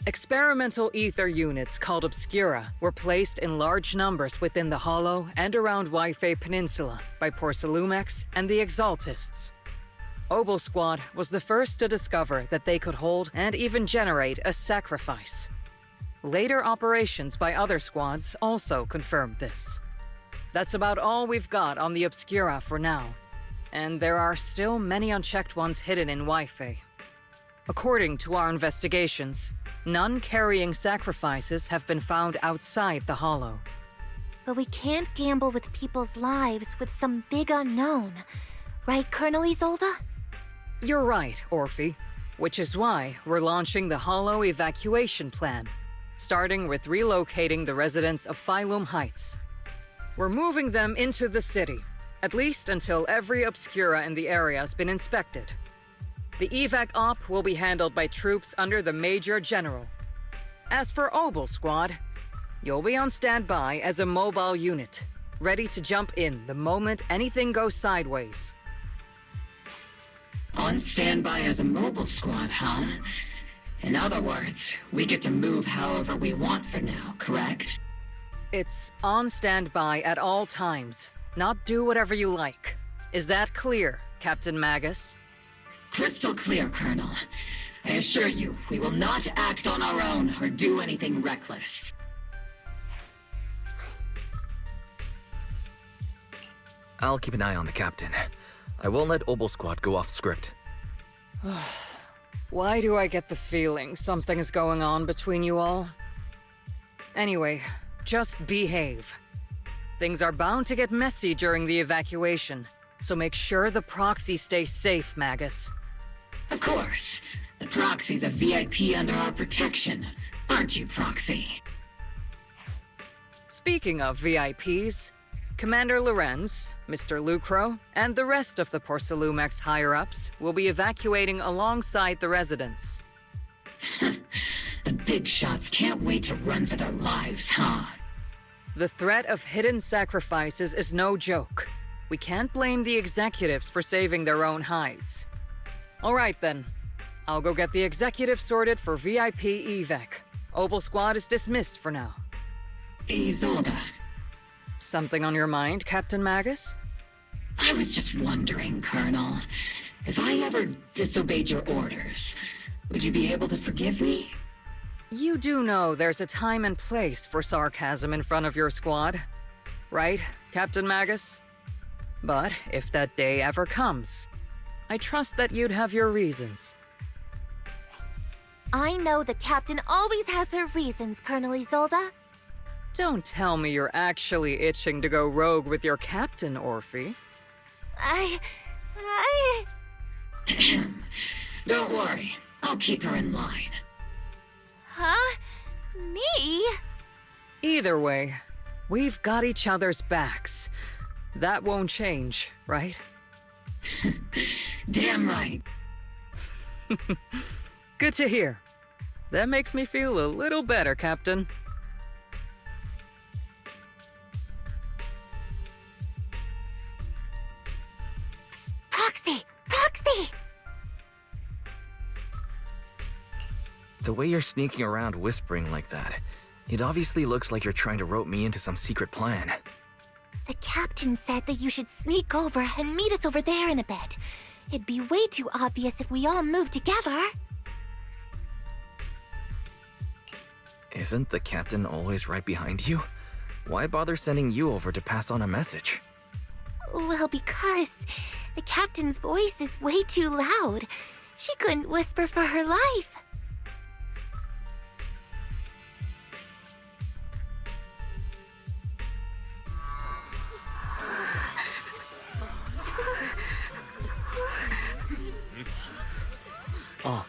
Experimental ether units called Obscura were placed in large numbers within the Hollow and around Waifei Peninsula by Porcelumex and the Exaltists. Obel Squad was the first to discover that they could hold and even generate a sacrifice. Later operations by other squads also confirmed this. That's about all we've got on the Obscura for now, and there are still many unchecked ones hidden in Waifei. According to our investigations, none carrying sacrifices have been found outside the Hollow. But we can't gamble with people's lives with some big unknown. Right, Colonel Isolde? You're right, Orphe. Which is why we're launching the Hollow evacuation plan, starting with relocating the residents of Phylum Heights. We're moving them into the city, at least until every Obscura in the area has been inspected. The evac op will be handled by troops under the Major General. As for Obel Squad, you'll be on standby as a mobile unit, ready to jump in the moment anything goes sideways. On standby as a mobile squad, huh? In other words, we get to move however we want for now, correct? It's on standby at all times, not do whatever you like. Is that clear, Captain Magus? Crystal clear, Colonel. I assure you, we will not act on our own or do anything reckless. I'll keep an eye on the captain. I won't let Obel Squad go off script. Why do I get the feeling something is going on between you all? Anyway, just behave. Things are bound to get messy during the evacuation, so make sure the proxy stays safe, Magus. Of course. The Proxy's a VIP under our protection, aren't you, Proxy? Speaking of VIPs, Commander Lorenz, Mr. Lucro, and the rest of the Porcelumex higher-ups will be evacuating alongside the residents. The big shots can't wait to run for their lives, huh? The threat of hidden sacrifices is no joke. We can't blame the executives for saving their own hides. All right then. I'll go get the executive sorted for VIP evac. Obel Squad is dismissed for now. Isolde. Something on your mind, Captain Magus? I was just wondering, Colonel. If I ever disobeyed your orders, would you be able to forgive me? You do know there's a time and place for sarcasm in front of your squad, right, Captain Magus? But if that day ever comes, I trust that you'd have your reasons. I know the captain always has her reasons, Colonel Isolde. Don't tell me you're actually itching to go rogue with your captain, Orphe. Don't worry. I'll keep her in line. Huh? Me? Either way, we've got each other's backs. That won't change, right? Damn right. Good to hear. That makes me feel a little better, Captain. Psst, Proxy! Proxy! The way you're sneaking around whispering like that, it obviously looks like you're trying to rope me into some secret plan. The captain said that you should sneak over and meet us over there in a bit. It'd be way too obvious if we all moved together. Isn't the captain always right behind you? Why bother sending you over to pass on a message? Well, because the captain's voice is way too loud. She couldn't whisper for her life. Oh.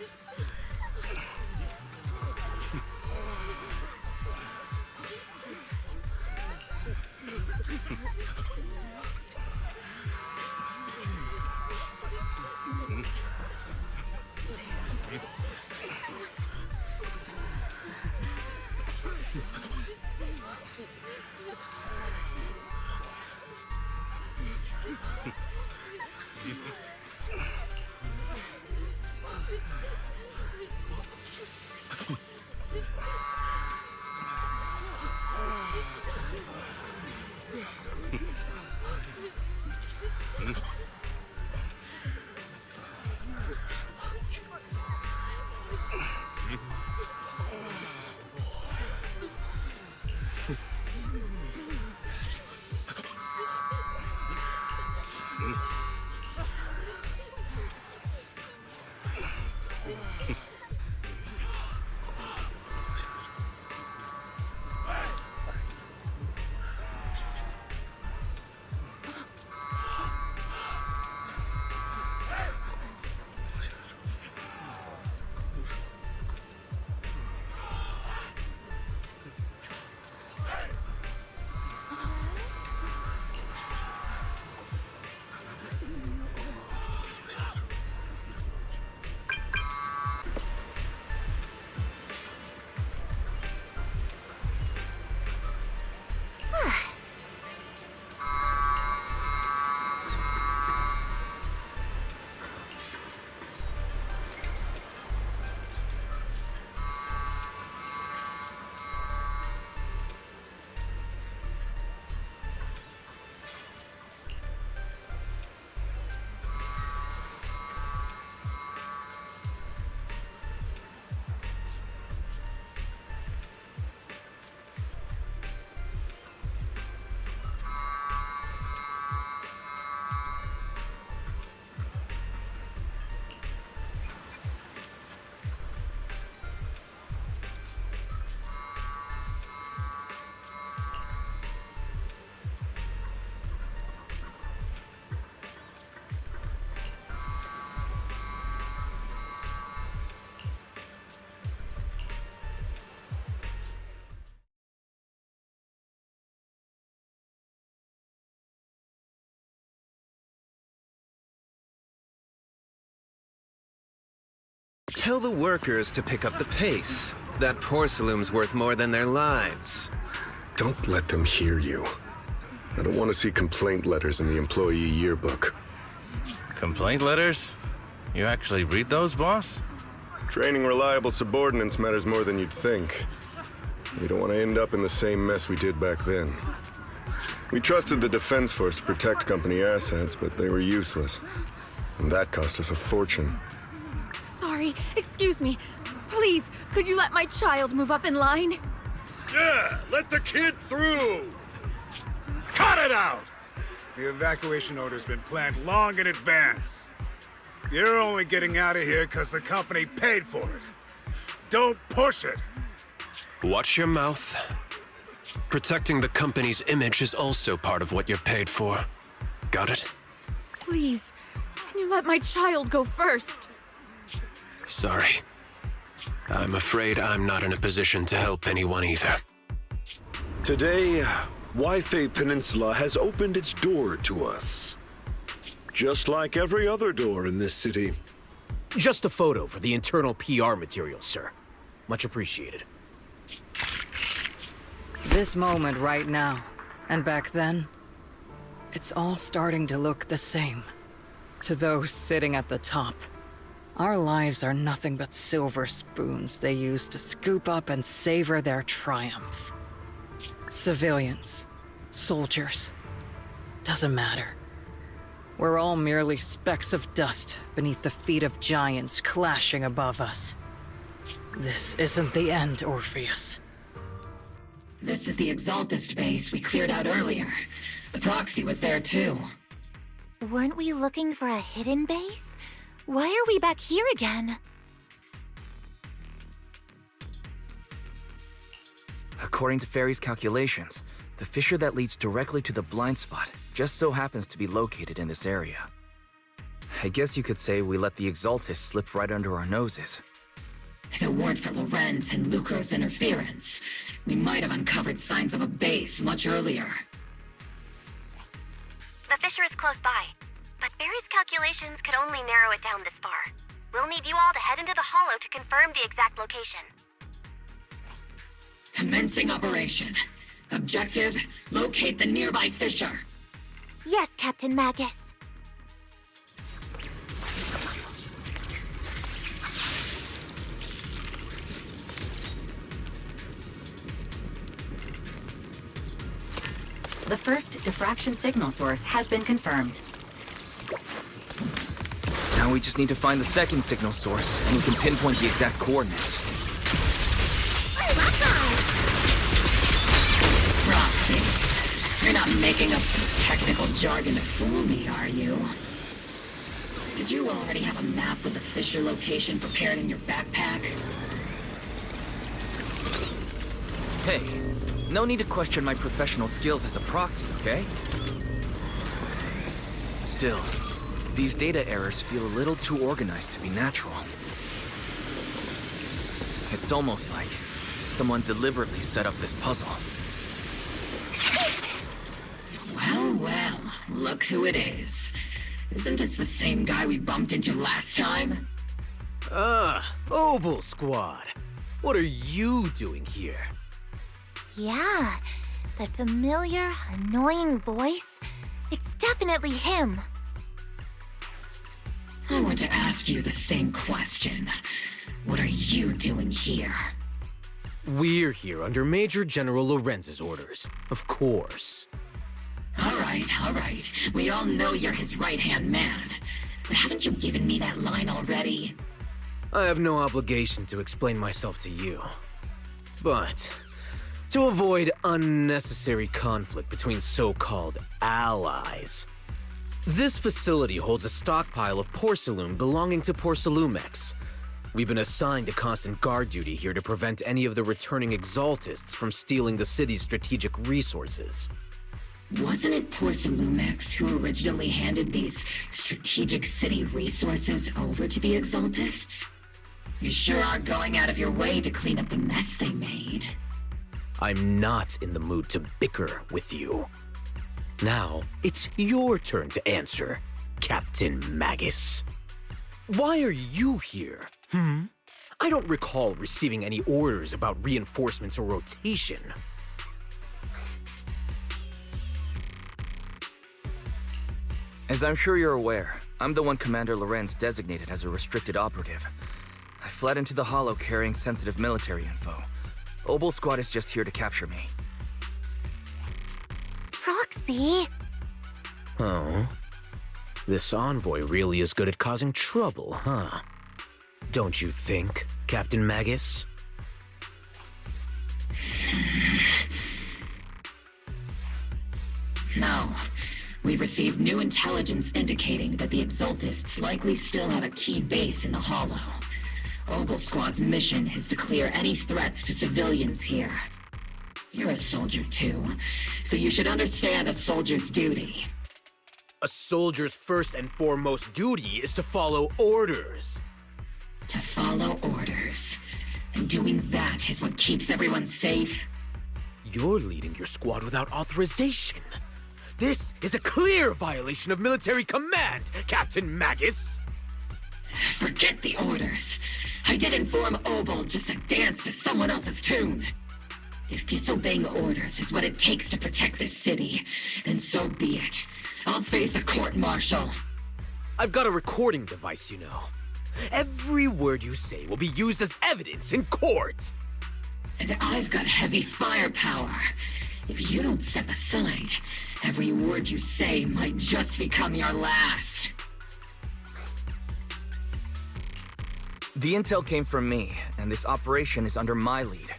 Tell the workers to pick up the pace. That porcelain's worth more than their lives. Don't let them hear you. I don't want to see complaint letters in the employee yearbook. Complaint letters? You actually read those, boss? Training reliable subordinates matters more than you'd think. We don't want to end up in the same mess we did back then. We trusted the Defense Force to protect company assets, but they were useless. And that cost us a fortune. Sorry, excuse me. Please, could you let my child move up in line? Yeah, let the kid through! Cut it out! The evacuation order's been planned long in advance. You're only getting out of here because the company paid for it. Don't push it! Watch your mouth. Protecting the company's image is also part of what you're paid for. Got it? Please, can you let my child go first? Sorry. I'm afraid I'm not in a position to help anyone either. Today, Wi-Fi Peninsula has opened its door to us. Just like every other door in this city. Just a photo for the internal PR material, sir. Much appreciated. This moment right now, and back then, it's all starting to look the same. To those sitting at the top, our lives are nothing but silver spoons they use to scoop up and savor their triumph. Civilians, soldiers, doesn't matter. We're all merely specks of dust beneath the feet of giants clashing above us. This isn't the end, Orpheus. This is the Exaltist base we cleared out earlier. The proxy was there too. Weren't we looking for a hidden base? Why are we back here again? According to Fairy's calculations, the fissure that leads directly to the blind spot just so happens to be located in this area. I guess you could say we let the Exaltist slip right under our noses. If it weren't for Lorenz and Lucro's interference, we might have uncovered signs of a base much earlier. The fissure is close by, but Barry's calculations could only narrow it down this far. We'll need you all to head into the hollow to confirm the exact location. Commencing operation. Objective, locate the nearby fissure. Yes, Captain Magus. The first diffraction signal source has been confirmed. Now we just need to find the second signal source, and we can pinpoint the exact coordinates. Roxy, you're not making a technical jargon to fool me, are you? Did you already have a map with the Fisher location prepared in your backpack? Hey, no need to question my professional skills as a proxy, okay? Still, these data errors feel a little too organized to be natural. It's almost like someone deliberately set up this puzzle. Well, look who it is. Isn't this the same guy we bumped into last time? Obel Squad. What are you doing here? Yeah, that familiar, annoying voice. It's definitely him. I want to ask you the same question. What are you doing here? We're here under Major General Lorenz's orders, of course. All right. We all know you're his right-hand man. But haven't you given me that line already? I have no obligation to explain myself to you. But to avoid unnecessary conflict between so-called allies, this facility holds a stockpile of porcelain belonging to Porcelumex. We've been assigned to constant guard duty here to prevent any of the returning exaltists from stealing the city's strategic resources. Wasn't it Porcelumex who originally handed these strategic city resources over to the exaltists? You sure are going out of your way to clean up the mess they made. I'm not in the mood to bicker with you. Now, it's your turn to answer, Captain Magus. Why are you here? I don't recall receiving any orders about reinforcements or rotation. As I'm sure you're aware, I'm the one Commander Lorenz designated as a restricted operative. I fled into the Hollow carrying sensitive military info. Obel Squad is just here to capture me. Proxy? Oh? This envoy really is good at causing trouble, huh? Don't you think, Captain Magus? No. We've received new intelligence indicating that the Exaltists likely still have a key base in the Hollow. Obel Squad's mission is to clear any threats to civilians here. You're a soldier too, so you should understand a soldier's duty. A soldier's first and foremost duty is to follow orders. To follow orders. And doing that is what keeps everyone safe. You're leading your squad without authorization. This is a clear violation of military command, Captain Magus! Forget the orders. I didn't form Obel just to dance to someone else's tune. If disobeying orders is what it takes to protect this city, then so be it. I'll face a court-martial. I've got a recording device, you know. Every word you say will be used as evidence in court. And I've got heavy firepower. If you don't step aside, every word you say might just become your last. The intel came from me, and this operation is under my lead.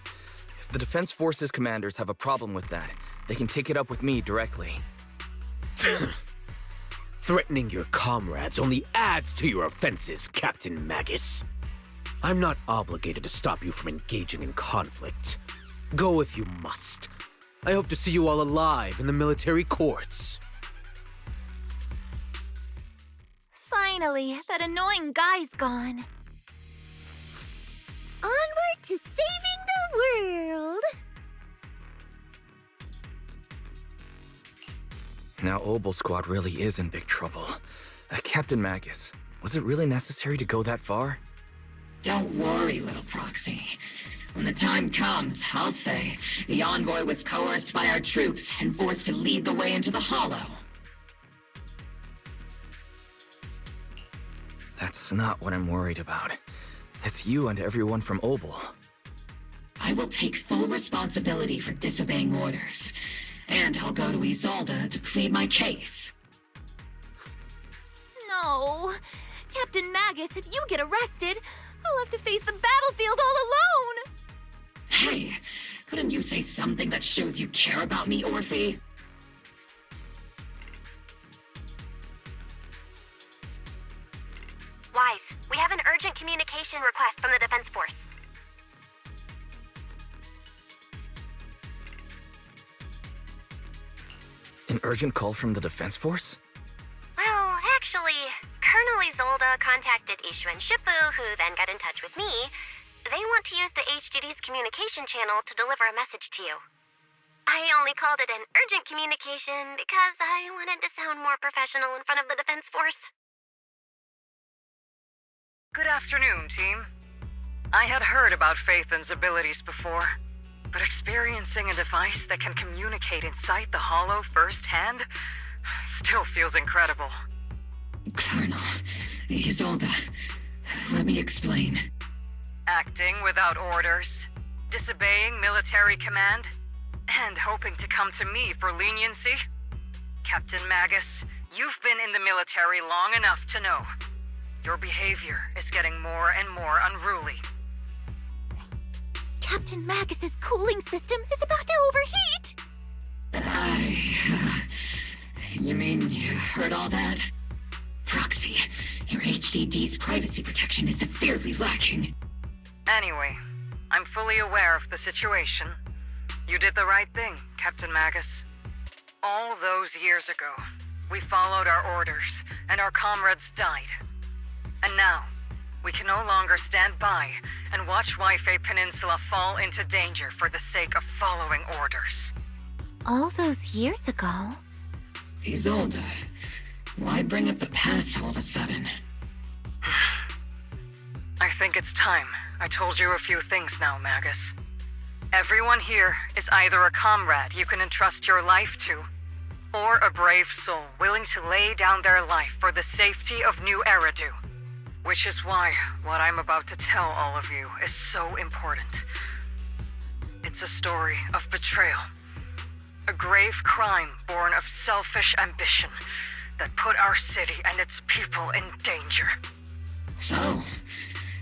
If the Defense Forces commanders have a problem with that, they can take it up with me directly. Threatening your comrades only adds to your offenses, Captain Magus. I'm not obligated to stop you from engaging in conflict. Go if you must. I hope to see you all alive in the military courts. Finally, that annoying guy's gone. Onward to saving the world! Now Obel Squad really is in big trouble. Captain Magus, was it really necessary to go that far? Don't worry, little proxy. When the time comes, I'll say the envoy was coerced by our troops and forced to lead the way into the Hollow. That's not what I'm worried about. It's you and everyone from Obel. I will take full responsibility for disobeying orders, and I'll go to Isolde to plead my case. No. Captain Magus, if you get arrested, I'll have to face the battlefield all alone! Hey, couldn't you say something that shows you care about me, Orphe? Wise, we have an urgent communication request from the Defense Force. An urgent call from the Defense Force? Well, actually, Colonel Isolde contacted Ishu and Shippu, who then got in touch with me. They want to use the HGD's communication channel to deliver a message to you. I only called it an urgent communication because I wanted to sound more professional in front of the Defense Force. Good afternoon, team. I had heard about Phaethon's abilities before, but experiencing a device that can communicate inside the Hollow firsthand still feels incredible. Colonel, Isolde, let me explain. Acting without orders, disobeying military command, and hoping to come to me for leniency? Captain Magus, you've been in the military long enough to know. Your behavior is getting more and more unruly. Captain Magus's cooling system is about to overheat! You mean you heard all that? Proxy, your HDD's privacy protection is severely lacking. Anyway, I'm fully aware of the situation. You did the right thing, Captain Magus. All those years ago, we followed our orders, and our comrades died. And now, we can no longer stand by and watch Waifei Peninsula fall into danger for the sake of following orders. All those years ago? Isolde, why bring up the past all of a sudden? I think it's time I told you a few things now, Magus. Everyone here is either a comrade you can entrust your life to, or a brave soul willing to lay down their life for the safety of New Eridu. Which is why what I'm about to tell all of you is so important. It's a story of betrayal. A grave crime born of selfish ambition that put our city and its people in danger. So,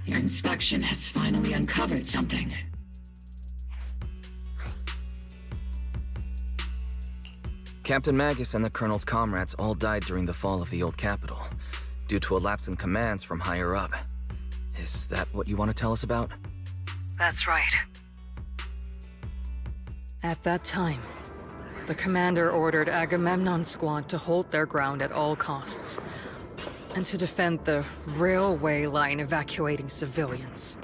your inspection has finally uncovered something. Captain Magus and the Colonel's comrades all died during the fall of the old capital, due to a lapse in commands from higher up. Is that what you want to tell us about? That's right. At that time, the commander ordered Agamemnon's squad to hold their ground at all costs, and to defend the railway line evacuating civilians.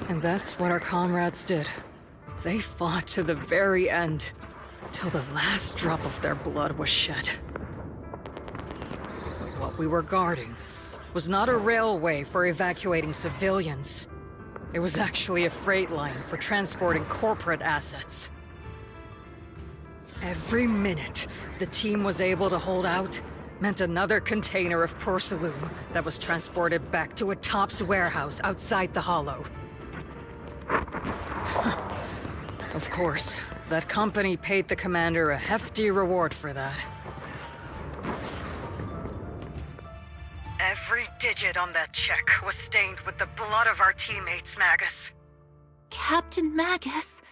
And that's what our comrades did. They fought to the very end, till the last drop of their blood was shed. But what we were guarding was not a railway for evacuating civilians. It was actually a freight line for transporting corporate assets. Every minute the team was able to hold out meant another container of porcelain that was transported back to a Topps warehouse outside the Hollow. Of course, that company paid the commander a hefty reward for that. Every digit on that check was stained with the blood of our teammates, Magus. Captain Magus?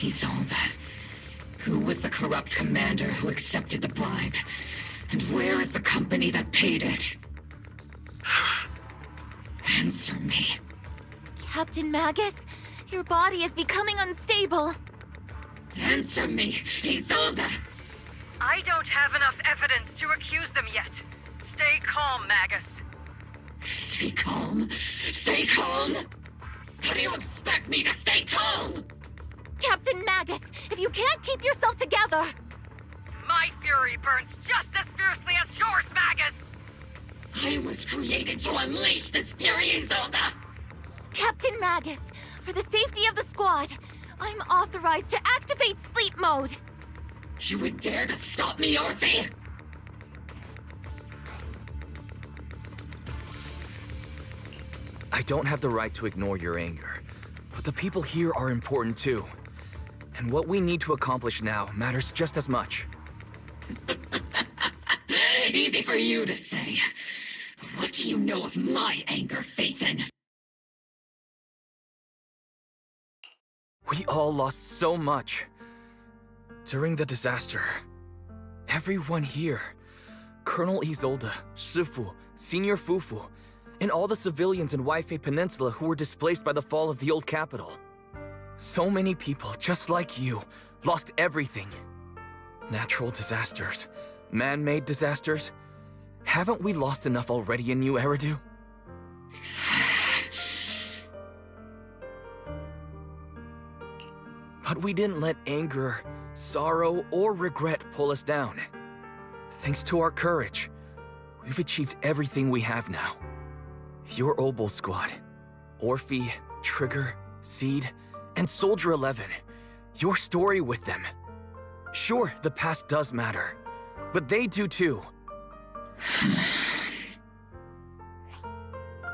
Isolde, who was the corrupt commander who accepted the bribe? And where is the company that paid it? Answer me. Captain Magus, your body is becoming unstable. Answer me, Isolde! I don't have enough evidence to accuse them yet. Stay calm, Magus. Stay calm? Stay calm? How do you expect me to stay calm? Captain Magus, if you can't keep yourself together... My fury burns just as fiercely as yours, Magus! I was created to unleash this fury, Isolde! Captain Magus, for the safety of the squad, I'm authorized to activate sleep mode. You would dare to stop me, Orphe? I don't have the right to ignore your anger, but the people here are important too. And what we need to accomplish now matters just as much. Easy for you to say. What do you know of my anger, Phaethon? We all lost so much. During the disaster, Everyone here. Colonel Isolde, Shifu, Senior Fufu, and all the civilians in Waifei Peninsula who were displaced by the fall of the old capital. So many people, just like you, lost everything. Natural disasters, man-made disasters. Haven't we lost enough already in New Eridu? But we didn't let anger, sorrow, or regret pull us down. Thanks to our courage, we've achieved everything we have now. Your Obol Squad, Orphe, Trigger, Seed, and Soldier 11. Your story with them. Sure, the past does matter, but they do too.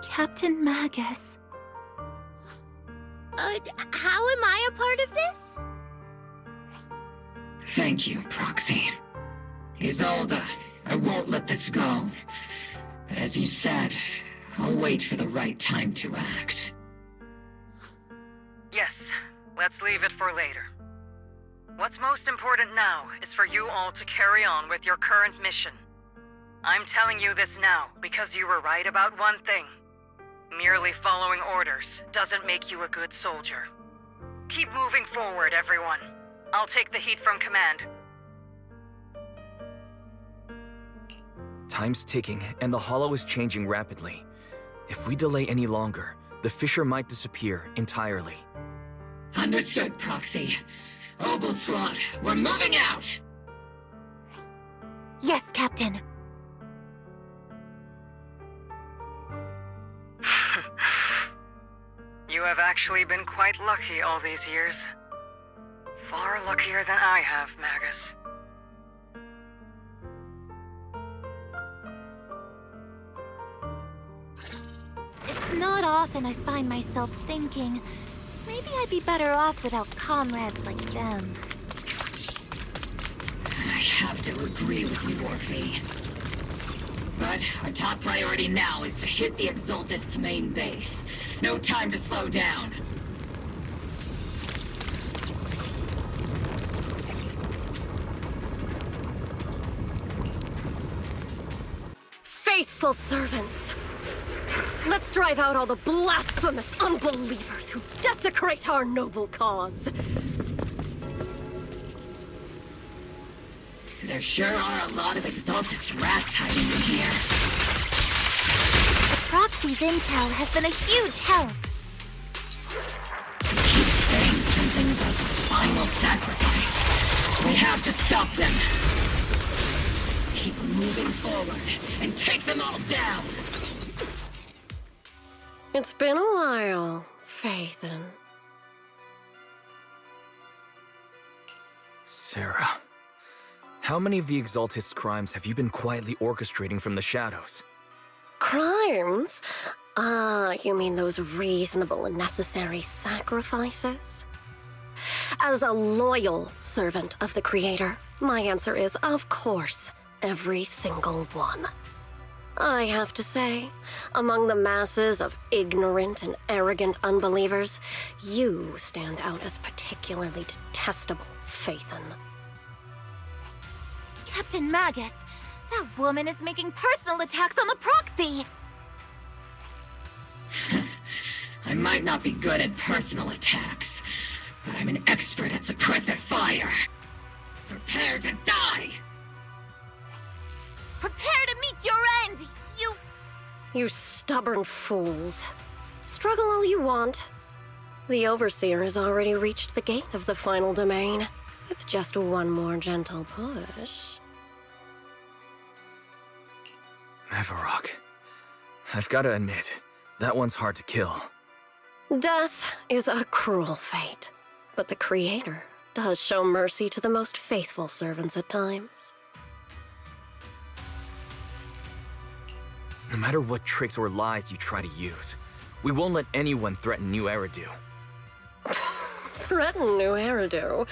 Captain Magus. How am I a part of this? Thank you, Proxy. Isolde, I won't let this go. But as you said, I'll wait for the right time to act. Yes, let's leave it for later. What's most important now is for you all to carry on with your current mission. I'm telling you this now because you were right about one thing. Merely following orders doesn't make you a good soldier. Keep moving forward, everyone. I'll take the heat from command. Time's ticking, and the Hollow is changing rapidly. If we delay any longer, the fissure might disappear entirely. Understood, Proxy. Obol Squad, we're moving out! Yes, Captain. You have actually been quite lucky all these years. Far luckier than I have, Magus. It's not often I find myself thinking, maybe I'd be better off without comrades like them. I have to agree with you, Orphe. But our top priority now is to hit the Exaltist's main base. No time to slow down. Faithful servants! Let's drive out all the blasphemous unbelievers who desecrate our noble cause. There sure are a lot of Exaltist rats hiding in here. The Proxy's intel has been a huge help. They keep saying something about the final sacrifice. We have to stop them. Keep moving forward and take them all down. It's been a while, Phaethon. Sarah, how many of the Exaltist's crimes have you been quietly orchestrating from the shadows? Crimes? You mean those reasonable and necessary sacrifices? As a loyal servant of the Creator, my answer is, of course, every single one. I have to say, among the masses of ignorant and arrogant unbelievers, you stand out as particularly detestable, Phaethon. Captain Magus, that woman is making personal attacks on the Proxy! I might not be good at personal attacks, but I'm an expert at suppressive fire. Prepare to die! Prepare to meet your end, you... You stubborn fools. Struggle all you want. The Overseer has already reached the gate of the final domain. It's just one more gentle push. Mavarok, I've got to admit, that one's hard to kill. Death is a cruel fate, but the Creator does show mercy to the most faithful servants at times. No matter what tricks or lies you try to use, we won't let anyone threaten New Eridu. Threaten New Eridu?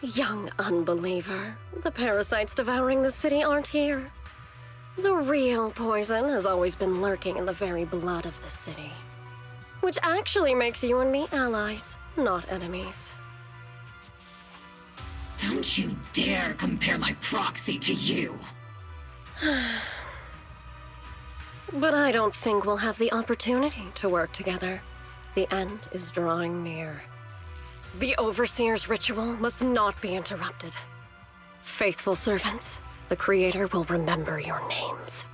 Young unbeliever. The parasites devouring the city aren't here. The real poison has always been lurking in the very blood of the city. Which actually makes you and me allies, not enemies. Don't you dare compare my proxy to you. But I don't think we'll have the opportunity to work together. The end is drawing near. The Overseer's ritual must not be interrupted. Faithful servants, the Creator will remember your names.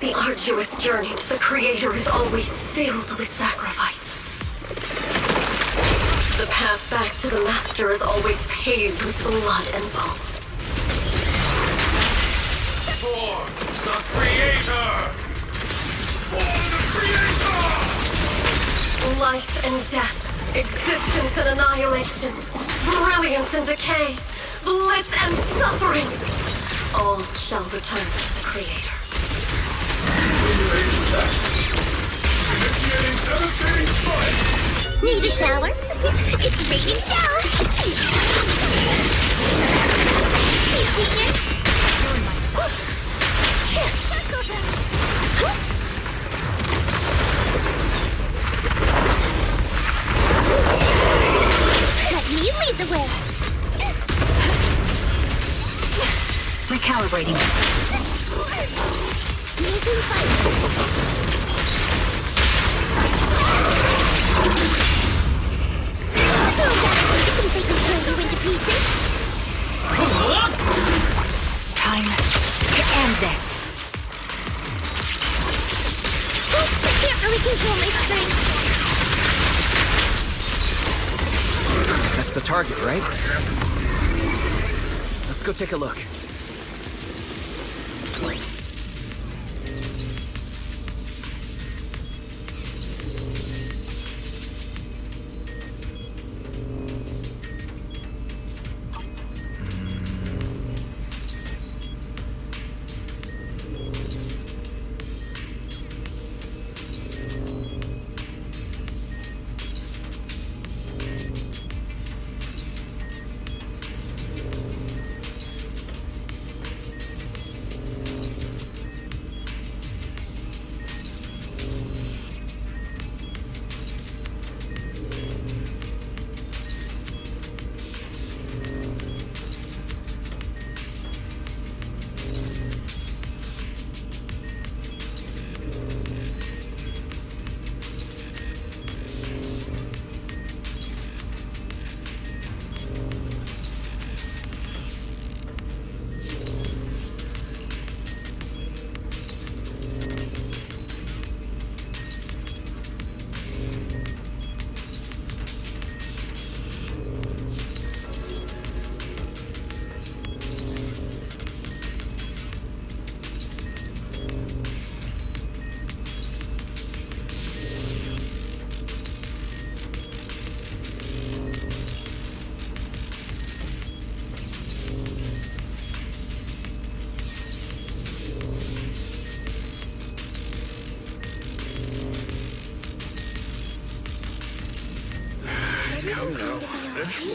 The arduous journey to the Creator is always filled with sacrifice. The path back to the Master is always paved with blood and bones. For the Creator! For the Creator! Life and death, existence and annihilation, brilliance and decay, bliss and suffering, all shall return to the Creator. Initiating devastating strike! Need a shower? It's raining shower! Let me lead the way! Recalibrating. Making fight! Time to end this. Oops, I can't really control my strength. That's the target, right? Let's go take a look.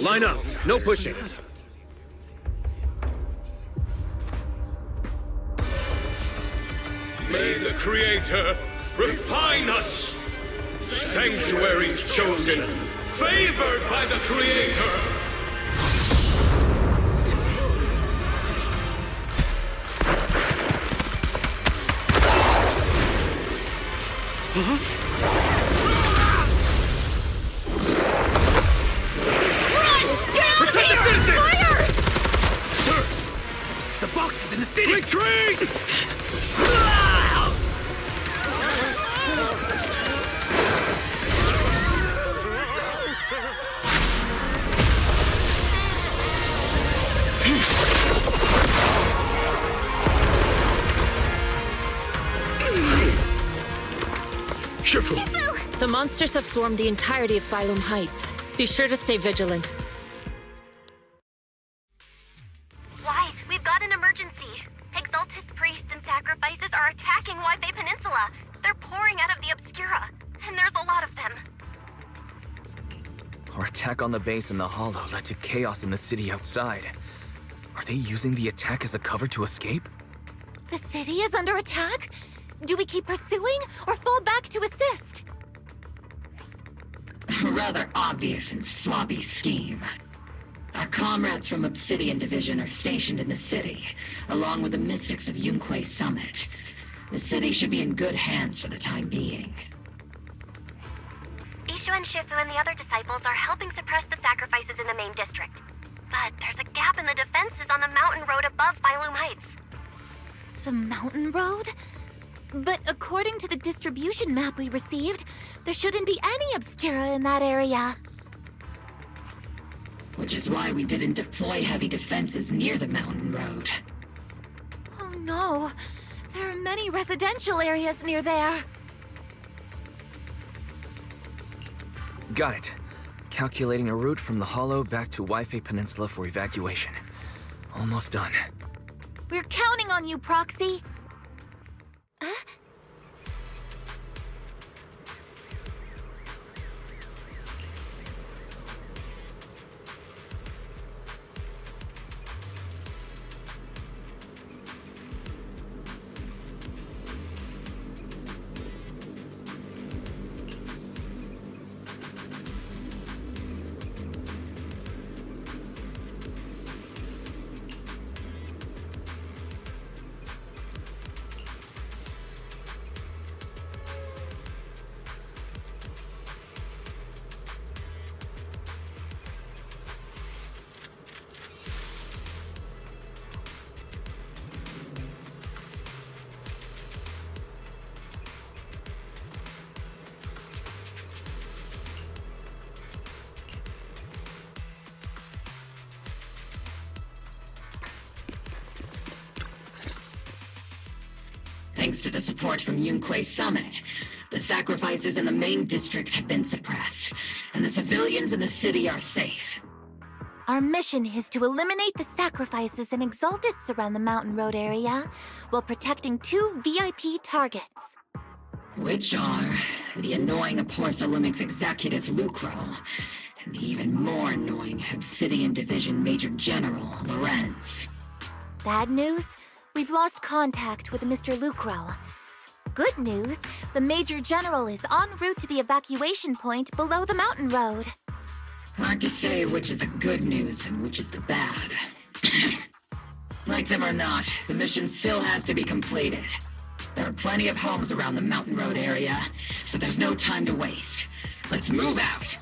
Line up, no pushing. May the Creator refine us. Sanctuaries chosen, favored by the Creator. Retreat! The monsters have swarmed the entirety of Phylum Heights. Be sure to stay vigilant. Why? We've got an emergency. Exaltist priests and sacrifices are attacking Wi-Fi Peninsula. They're pouring out of the Obscura, and there's a lot of them. Our attack on the base in the Hollow led to chaos in the city outside. Are they using the attack as a cover to escape? The city is under attack? Do we keep pursuing or fall back to assist? A rather obvious and sloppy scheme. Our comrades from Obsidian Division are stationed in the city, along with the mystics of Yunquay Summit. The city should be in good hands for the time being. Ishu and Shifu and the other disciples are helping suppress the sacrifices in the main district. But there's a gap in the defenses on the mountain road above Phylum Heights. The mountain road? But according to the distribution map we received, there shouldn't be any Obscura in that area. Which is why we didn't deploy heavy defenses near the mountain road. Oh no, there are many residential areas near there. Got it. Calculating a route from the Hollow back to Waifei Peninsula for evacuation. Almost done. We're counting on you, Proxy. Thanks to the support from Yunquay Summit, the sacrifices in the main district have been suppressed, and the civilians in the city are safe. Our mission is to eliminate the sacrifices and exaltists around the mountain road area, while protecting 2 VIP targets. Which are the annoying Aporsalumix executive Lucro, and the even more annoying Obsidian Division Major General Lorenz. Bad news? We've lost contact with Mr. Lucro. Good news, the Major General is en route to the evacuation point below the mountain road. Hard to say which is the good news and which is the bad. Like them or not, the mission still has to be completed. There are plenty of homes around the mountain road area, so there's no time to waste. Let's move out!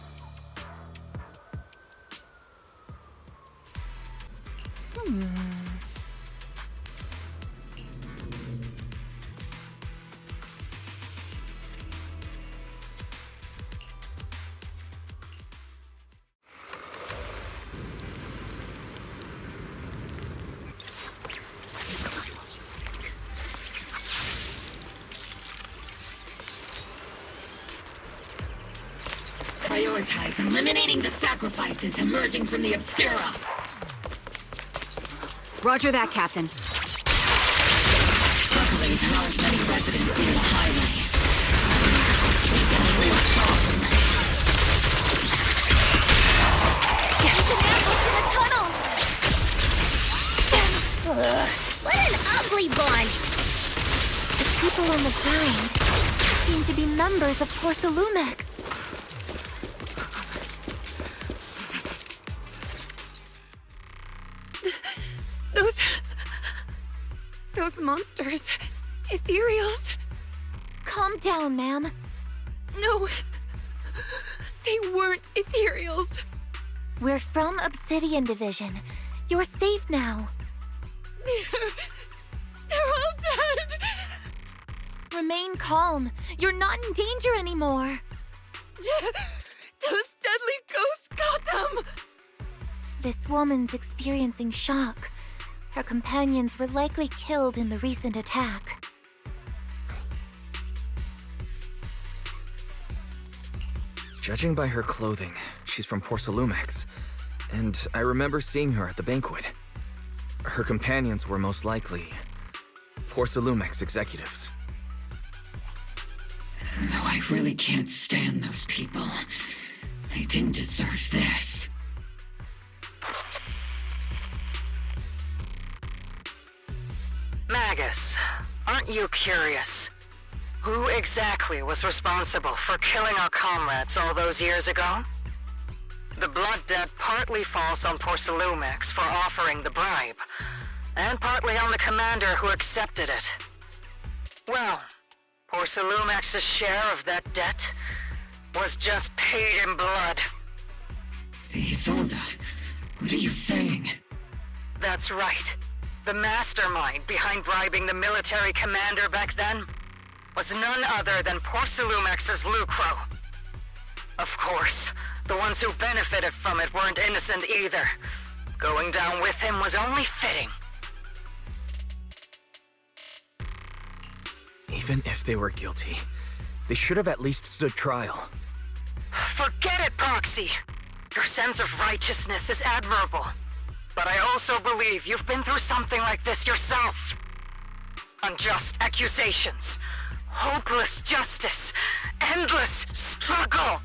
Prioritize eliminating the sacrifices emerging from the Obscura. Roger that, Captain. Luckily, there aren't many residents near the highway. It's a real problem. There's an ambush in the tunnel! What an ugly bunch! The people on the ground seem to be members of Porsalumex. Those monsters. Ethereals. Calm down, ma'am. No. They weren't ethereals. We're from Obsidian Division. You're safe now. They're all dead. Remain calm. You're not in danger anymore. Those deadly ghosts got them. This woman's experiencing shock. Her companions were likely killed in the recent attack. Judging by her clothing, she's from Porsalumex, and I remember seeing her at the banquet. Her companions were most likely Porsalumex executives. Though I really can't stand those people, they didn't deserve this. Magus, aren't you curious? Who exactly was responsible for killing our comrades all those years ago? The blood debt partly falls on Porcelumex for offering the bribe, and partly on the commander who accepted it. Well, Porcelumex's share of that debt was just paid in blood. Isolde, what are you saying? That's right. The mastermind behind bribing the military commander back then was none other than Porcelumex's Lucro. Of course, the ones who benefited from it weren't innocent either. Going down with him was only fitting. Even if they were guilty, they should have at least stood trial. Forget it, Proxy! Your sense of righteousness is admirable. But I also believe you've been through something like this yourself. Unjust accusations, hopeless justice, endless struggle.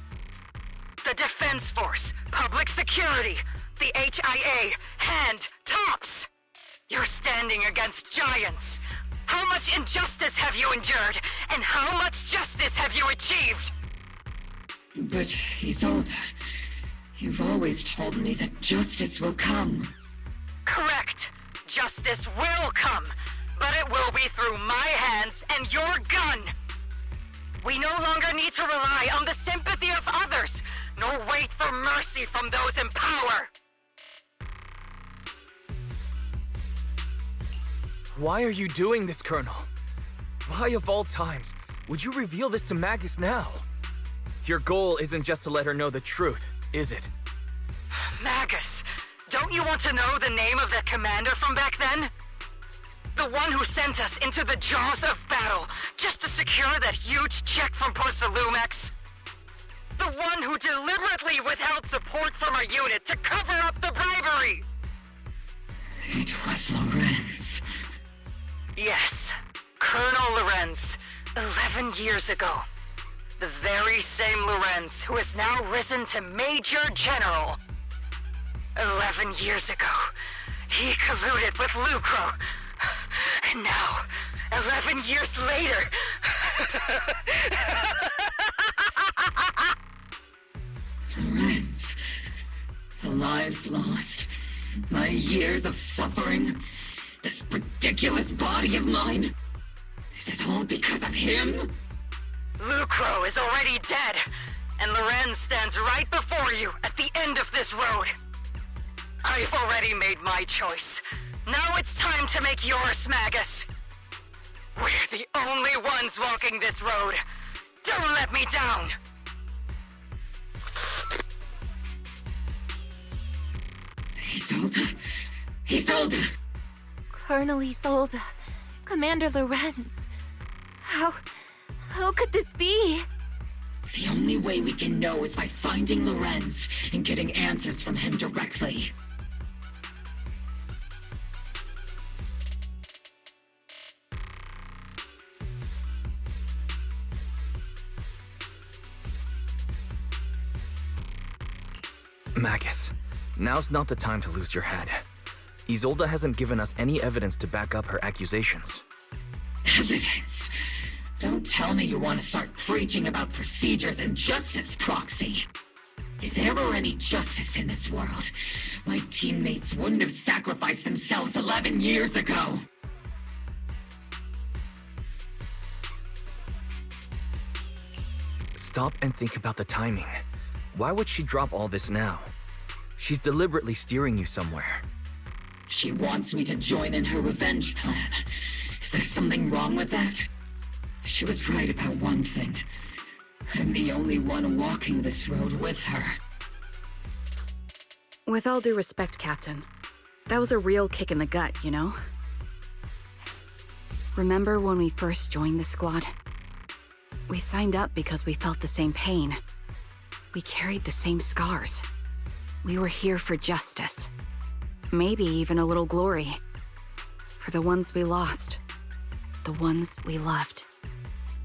The Defense Force, public security, the HIA, hand, tops. You're standing against giants. How much injustice have you endured, and how much justice have you achieved? But, Isolde, you've always told me that justice will come. Correct. Justice will come, but it will be through my hands and your gun. We no longer need to rely on the sympathy of others, nor wait for mercy from those in power. Why are you doing this, Colonel? Why, of all times, would you reveal this to Magus now? Your goal isn't just to let her know the truth, is it? Magus, don't you want to know the name of that commander from back then? The one who sent us into the jaws of battle just to secure that huge check from Porcelumex? The one who deliberately withheld support from our unit to cover up the bribery! It was Lorenz. Yes, Colonel Lorenz, 11 years ago. The very same Lorenz who has now risen to Major General. 11 years ago, he colluded with Lucro. And now, 11 years later... Lorenz, the lives lost, my years of suffering, this ridiculous body of mine. Is it all because of him? Lucro is already dead, and Lorenz stands right before you at the end of this road. I've already made my choice. Now it's time to make yours, Magus. We're the only ones walking this road. Don't let me down! Isolde! Isolde! Colonel Isolde, Commander Lorenz. How could this be? The only way we can know is by finding Lorenz and getting answers from him directly. Magus, now's not the time to lose your head. Isolde hasn't given us any evidence to back up her accusations. Evidence? Don't tell me you want to start preaching about procedures and justice, Proxy. If there were any justice in this world, my teammates wouldn't have sacrificed themselves 11 years ago. Stop and think about the timing. Why would she drop all this now? She's deliberately steering you somewhere. She wants me to join in her revenge plan. Is there something wrong with that? She was right about one thing. I'm the only one walking this road with her. With all due respect, Captain, that was a real kick in the gut, you know? Remember when we first joined the squad? We signed up because we felt the same pain. We carried the same scars. We were here for justice. Maybe even a little glory. For the ones we lost. The ones we loved.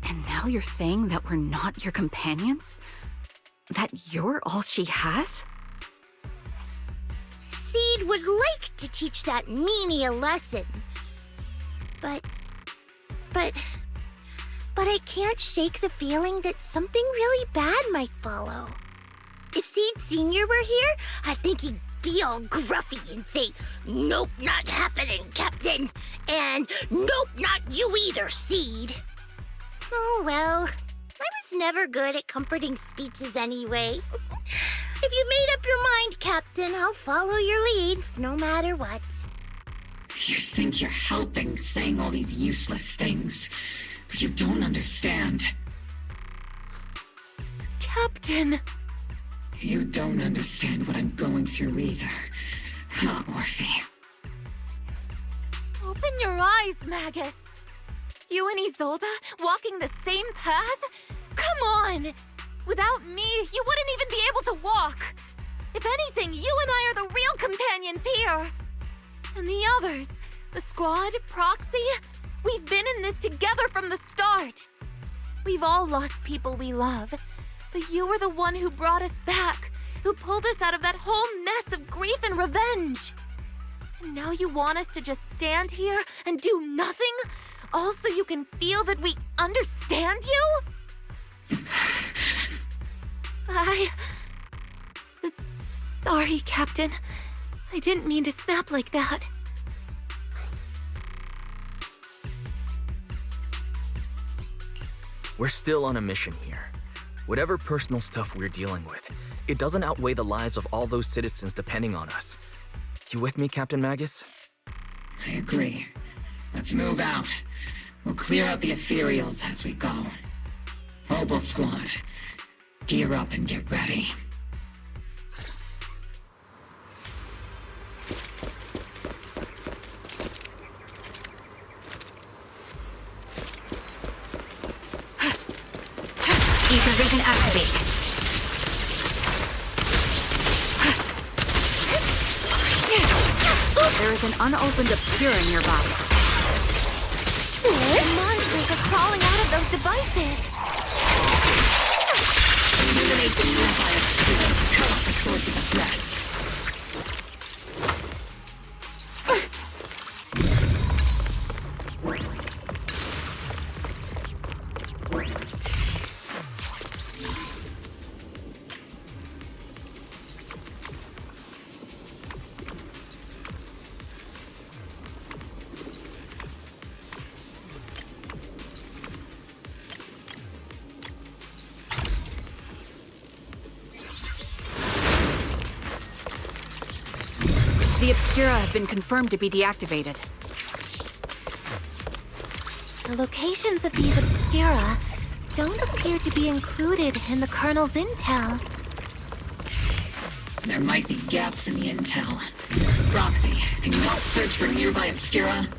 And now you're saying that we're not your companions? That you're all she has? Seed would like to teach that meanie a lesson. But... but I can't shake the feeling that something really bad might follow. If Seed Sr. were here, I think he'd be all gruffy and say, "Nope, not happening, Captain," and "Nope, not you either, Seed." Oh well, I was never good at comforting speeches anyway. If you made up your mind, Captain, I'll follow your lead, no matter what. You think you're helping, saying all these useless things, but you don't understand. Captain! You don't understand what I'm going through either, huh, Orphe? Open your eyes, Magus. You and Isolde walking the same path? Come on! Without me, you wouldn't even be able to walk. If anything, you and I are the real companions here. And the others, the squad, Proxy, we've been in this together from the start. We've all lost people we love, but you were the one who brought us back, who pulled us out of that whole mess of grief and revenge. And now you want us to just stand here and do nothing, all so you can feel that we understand you? Sorry, Captain. I didn't mean to snap like that. We're still on a mission here. Whatever personal stuff we're dealing with, it doesn't outweigh the lives of all those citizens depending on us. You with me, Captain Magus? I agree. Let's move out. We'll clear out the ethereals as we go. Obel Squad, gear up and get ready. Ether vision activate. There is an unopened obscura nearby. The monsters are crawling out of those devices. Eliminate the nearby, cut off the source of the threat. The obscura have been confirmed to be deactivated. The locations of these obscura don't appear to be included in the Colonel's intel. There might be gaps in the intel. Proxy, can you help search for nearby obscura?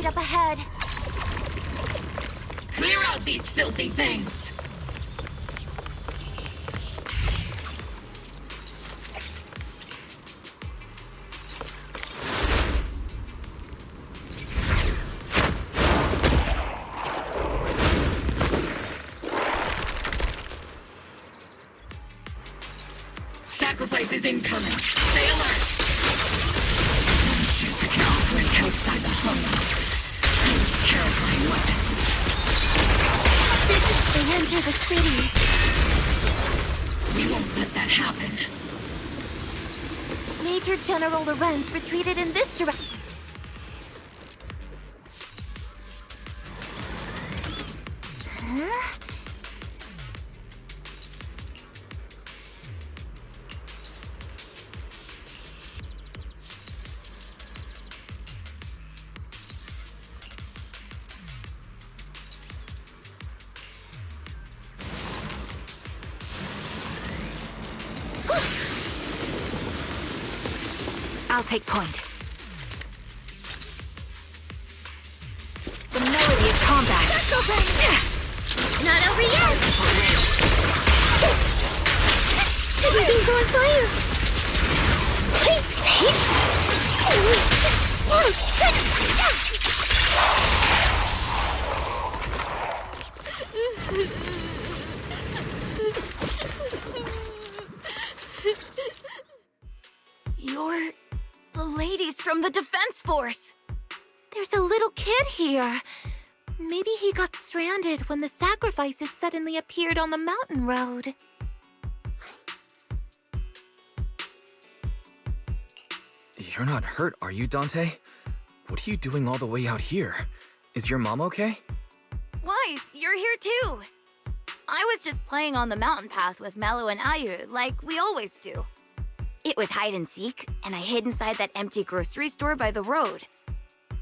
right up ahead. Clear out these filthy things! Sacrifice is incoming. Stay alert! Monsters that can operate outside the hollow. Terrifying weapons. They enter the city. We won't let that happen. Major General Lorenz retreated in this direction. Huh? I'll take point. The melody of combat. Not over yet! Everything's on fire! You're the ladies from the Defense Force. There's a little kid here. Maybe he got stranded when the sacrifices suddenly appeared on the mountain road. You're not hurt, are you, Dante? What are you doing all the way out here? Is your mom okay? Wise, you're here too. I was just playing on the mountain path with Mello and Ayu, like we always do. It was hide and seek, and I hid inside that empty grocery store by the road.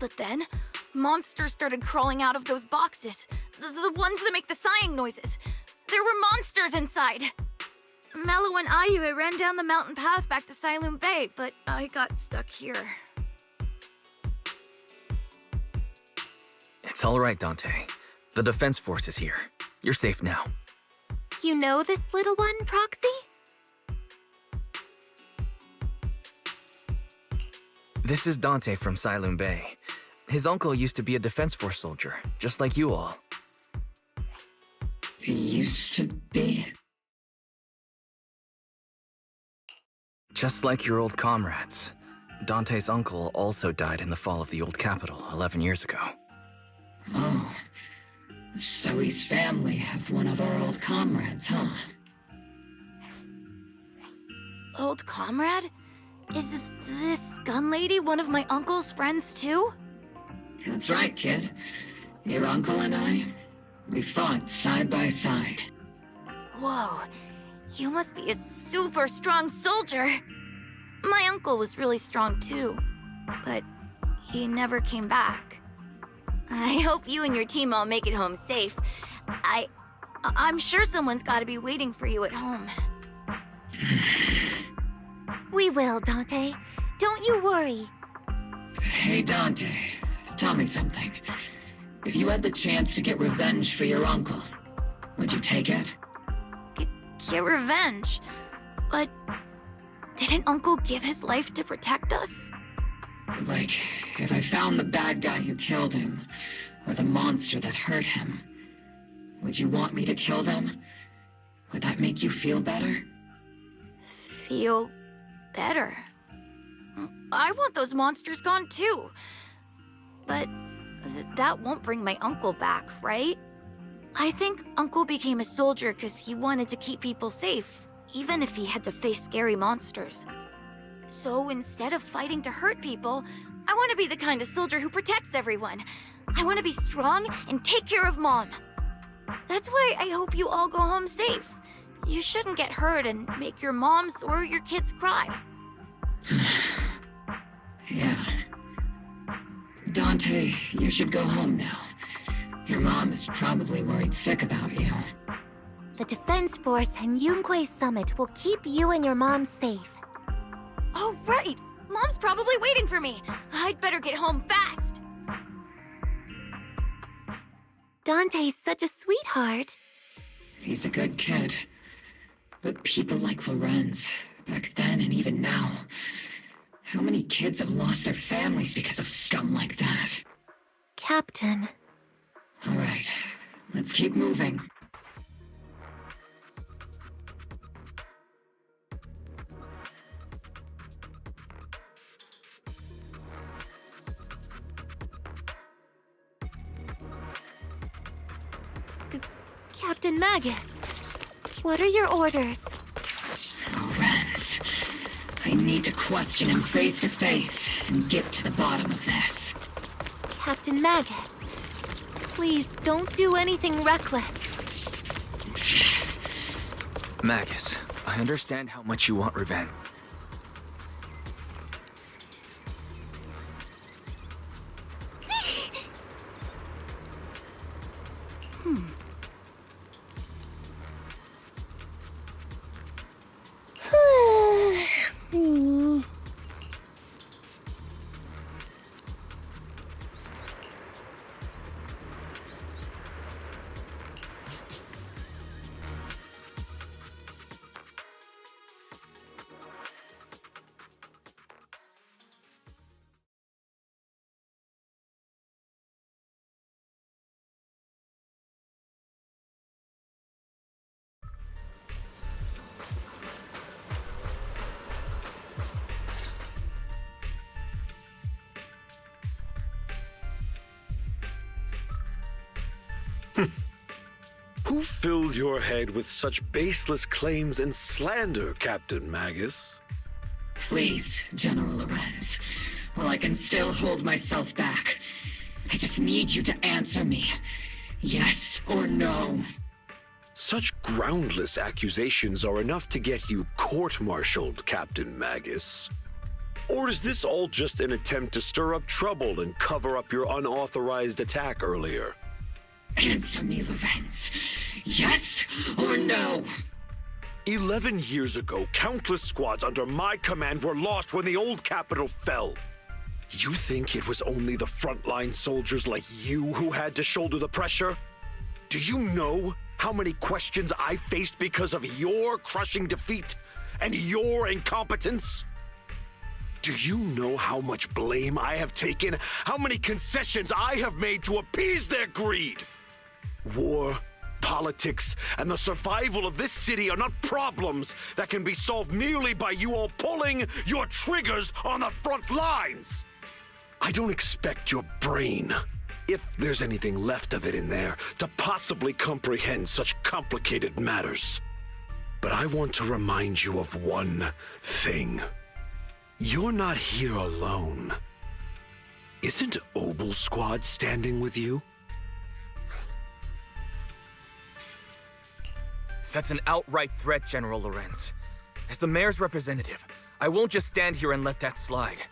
But then, monsters started crawling out of those boxes. The ones that make the sighing noises. There were monsters inside. Mello and Ayu ran down the mountain path back to Siloon Bay, but I got stuck here. It's all right, Dante. The Defense Force is here. You're safe now. You know this little one, Proxy? This is Dante from Siloon Bay. His uncle used to be a Defense Force soldier, just like you all. He used to be? Just like your old comrades. Dante's uncle also died in the fall of the old capital 11 years ago. Oh. So his family have one of our old comrades, huh? Old comrade? Is this gun lady one of my uncle's friends too? That's right, kid. Your uncle and I, we fought side by side. Whoa, you must be a super strong soldier. My uncle was really strong too, but he never came back. I hope you and your team all make it home safe. I'm sure someone's gotta be waiting for you at home. We will, Dante. Don't you worry. Hey, Dante, tell me something. If you had the chance to get revenge for your uncle, would you take it? Get revenge? But didn't Uncle give his life to protect us? Like, if I found the bad guy who killed him, or the monster that hurt him, would you want me to kill them? Would that make you feel better? Feel better? I want those monsters gone too. But that won't bring my uncle back, right? I think Uncle became a soldier because he wanted to keep people safe, even if he had to face scary monsters. So instead of fighting to hurt people, I want to be the kind of soldier who protects everyone. I want to be strong and take care of Mom. That's why I hope you all go home safe. You shouldn't get hurt and make your moms or your kids cry. Yeah. Dante, you should go home now. Your mom is probably worried sick about you. The Defense Force and Yunque Summit will keep you and your mom safe. Oh, right! Mom's probably waiting for me. I'd better get home fast. Dante's such a sweetheart. He's a good kid. But people like Lorenz, back then and even now, how many kids have lost their families because of scum like that? Captain. All right, let's keep moving. Captain Magus, what are your orders? Lorenz, I need to question him face to face and get to the bottom of this. Captain Magus, please don't do anything reckless. Magus, I understand how much you want revenge. Who filled your head with such baseless claims and slander, Captain Magus? Please, General Lorenz. While I can still hold myself back, I just need you to answer me. Yes or no? Such groundless accusations are enough to get you court-martialed, Captain Magus. Or is this all just an attempt to stir up trouble and cover up your unauthorized attack earlier? Answer me, Lorenz. Yes or no? 11 years ago, countless squads under my command were lost when the old capital fell. You think it was only the frontline soldiers like you who had to shoulder the pressure? Do you know how many questions I faced because of your crushing defeat and your incompetence? Do you know how much blame I have taken? How many concessions I have made to appease their greed? War, politics, and the survival of this city are not problems that can be solved merely by you all pulling your triggers on the front lines. I don't expect your brain, if there's anything left of it in there, to possibly comprehend such complicated matters. But I want to remind you of one thing. You're not here alone. Isn't Obel Squad standing with you? That's an outright threat, General Lorenz. As the mayor's representative, I won't just stand here and let that slide.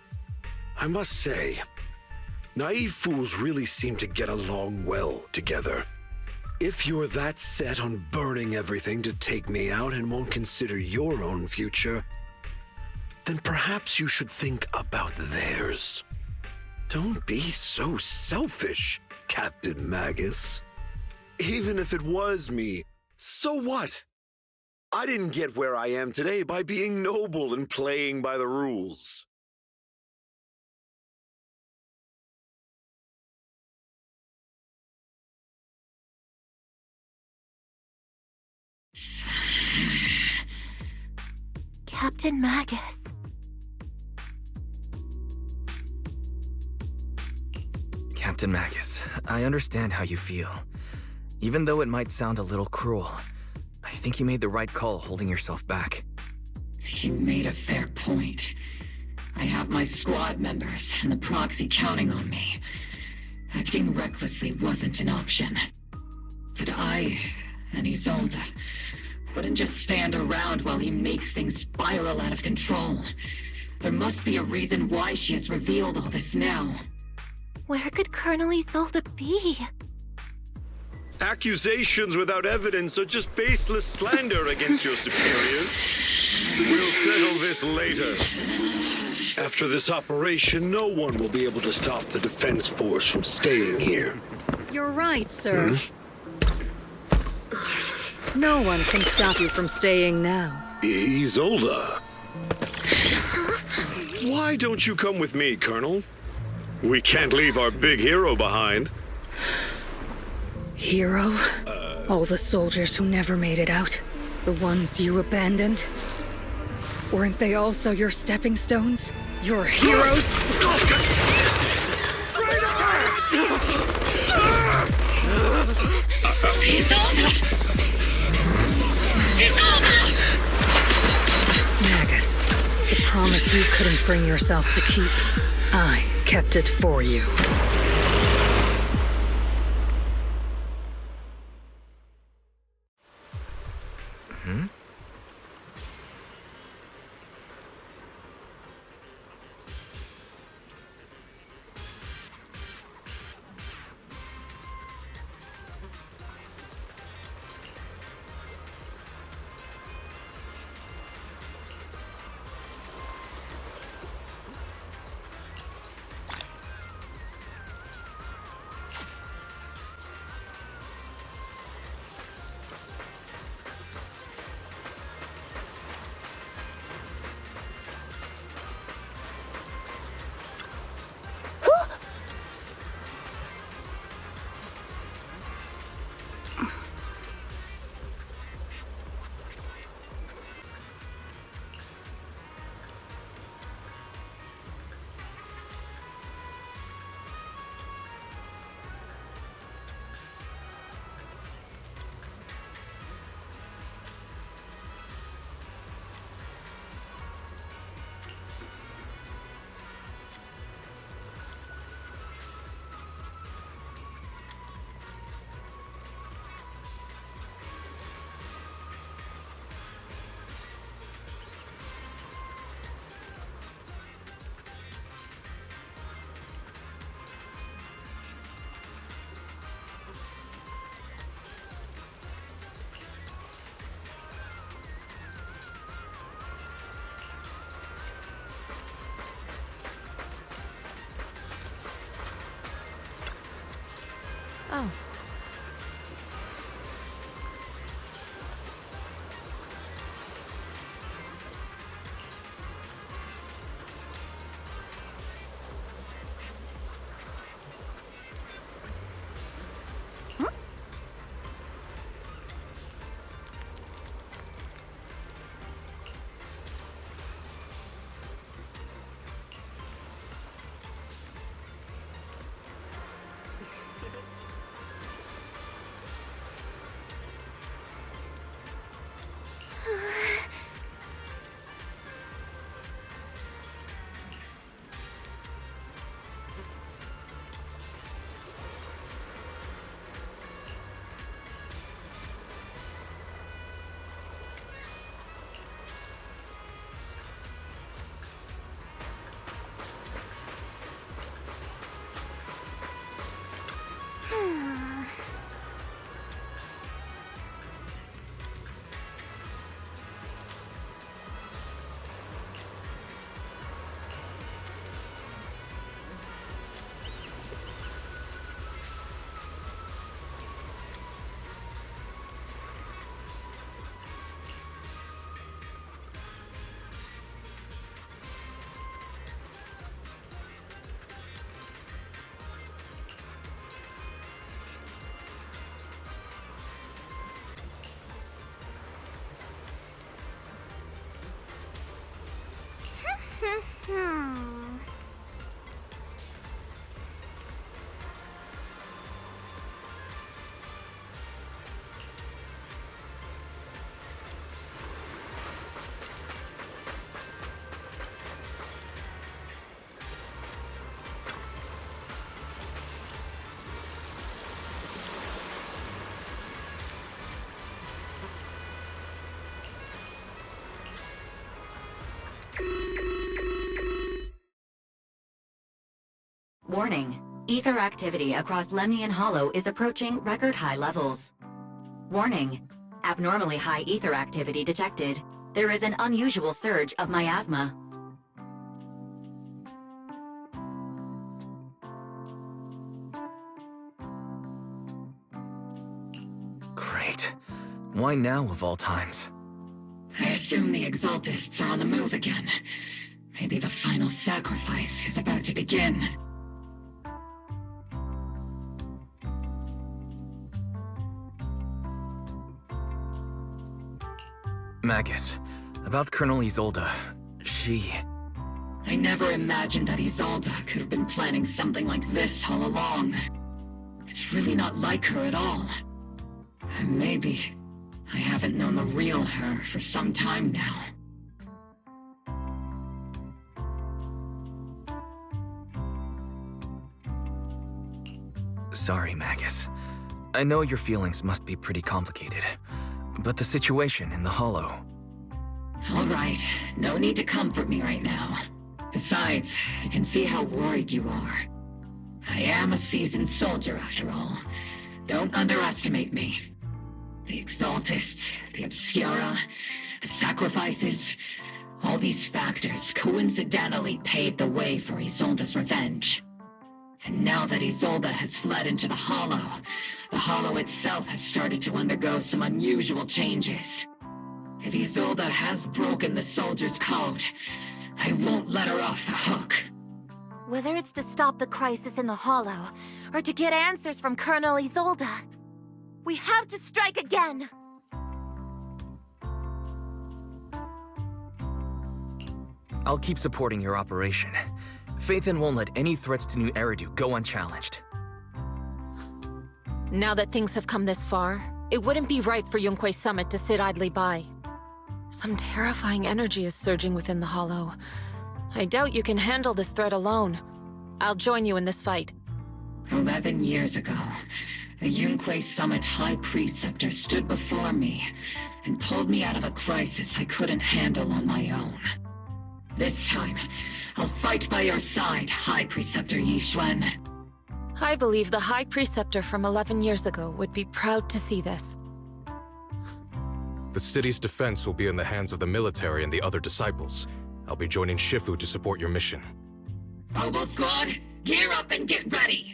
I must say, naive fools really seem to get along well together. If you're that set on burning everything to take me out and won't consider your own future, then perhaps you should think about theirs. Don't be so selfish, Captain Magus. Even if it was me, so what? I didn't get where I am today by being noble and playing by the rules. Captain Magus. Captain Magus, I understand how you feel. Even though it might sound a little cruel, I think you made the right call holding yourself back. You made a fair point. I have my squad members and the proxy counting on me. Acting recklessly wasn't an option. But I and Isolde wouldn't just stand around while he makes things spiral out of control. There must be a reason why she has revealed all this now. Where could Colonel Isolde be? Accusations without evidence are just baseless slander against your superiors. We'll settle this later. After this operation, no one will be able to stop the defense force from staying here. You're right, sir. No one can stop you from staying now. Isolde. Why don't you come with me, Colonel? We can't leave our big hero behind. Hero? All the soldiers who never made it out? The ones you abandoned? Weren't they also your stepping stones? Your heroes? Isolde! Isolde! Magus, the promise you couldn't bring yourself to keep, I kept it for you. Oh. Warning. Ether activity across Lemnian Hollow is approaching record-high levels. Warning. Abnormally high ether activity detected. There is an unusual surge of miasma. Why now, of all times? I assume the Exaltists are on the move again. Maybe the final sacrifice is about to begin. Magus, about Colonel Isolde, she... I never imagined that Isolde could have been planning something like this all along. It's really not like her at all. And maybe I haven't known the real her for some time now. Sorry, Magus. I know your feelings must be pretty complicated, but the situation in the Hollow... All right, no need to comfort me right now. Besides, I can see how worried you are. I am a seasoned soldier, after all. Don't underestimate me. The Exaltists, the Obscura, the sacrifices, all these factors coincidentally paved the way for Isolde's revenge. And now that Isolde has fled into the Hollow itself has started to undergo some unusual changes. If Isolde has broken the soldier's code, I won't let her off the hook. Whether it's to stop the crisis in the Hollow, or to get answers from Colonel Isolde, we have to strike again! I'll keep supporting your operation. Phaethon won't let any threats to New Eridu go unchallenged. Now that things have come this far, it wouldn't be right for Yunque's summit to sit idly by. Some terrifying energy is surging within the Hollow. I doubt you can handle this threat alone. I'll join you in this fight. 11 years ago, a Yunque Summit High Preceptor stood before me and pulled me out of a crisis I couldn't handle on my own. This time, I'll fight by your side, High Preceptor Yixuan. I believe the High Preceptor from 11 years ago would be proud to see this. The city's defense will be in the hands of the military and the other disciples. I'll be joining Shifu to support your mission. Oboe Squad, gear up and get ready!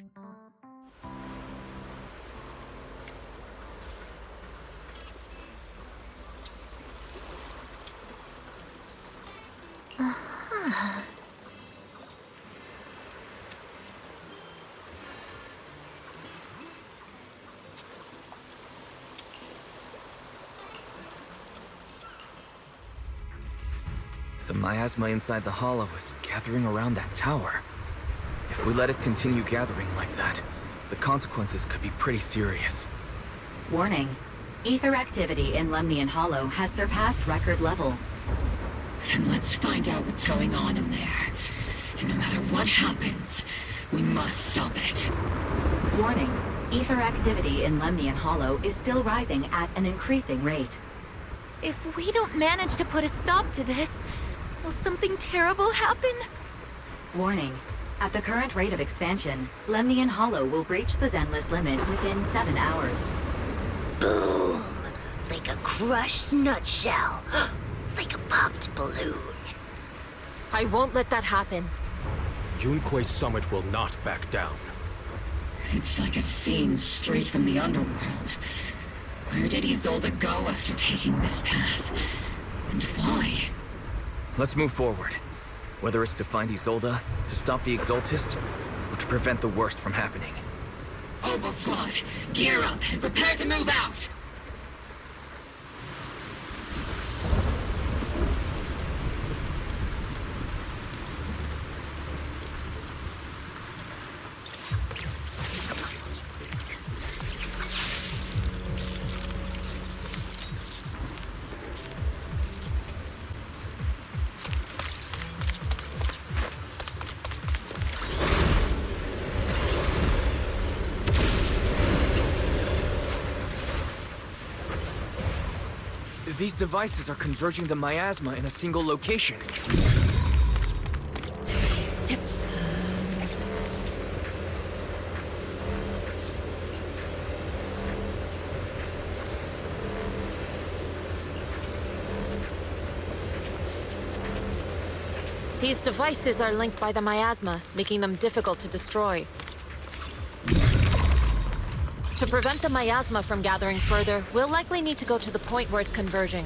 The miasma inside the Hollow is gathering around that tower. If we let it continue gathering like that, the consequences could be pretty serious. Warning. Ether activity in Lemnian Hollow has surpassed record levels. Then let's find out what's going on in there. And no matter what happens, we must stop it. Warning. Ether activity in Lemnian Hollow is still rising at an increasing rate. If we don't manage to put a stop to this, will something terrible happen? Warning. At the current rate of expansion, Lemnian Hollow will breach the Zenless limit within 7 hours. Boom! Like a crushed nutshell. Like a popped balloon. I won't let that happen. Yunque's summit will not back down. It's like a scene straight from the underworld. Where did Isolde go after taking this path? And why? Let's move forward. Whether it's to find Isolde, to stop the Exaltist, or to prevent the worst from happening. Oboe Squad, gear up and prepare to move out! These devices are converging the miasma in a single location. These devices are linked by the miasma, making them difficult to destroy. To prevent the miasma from gathering further, we'll likely need to go to the point where it's converging.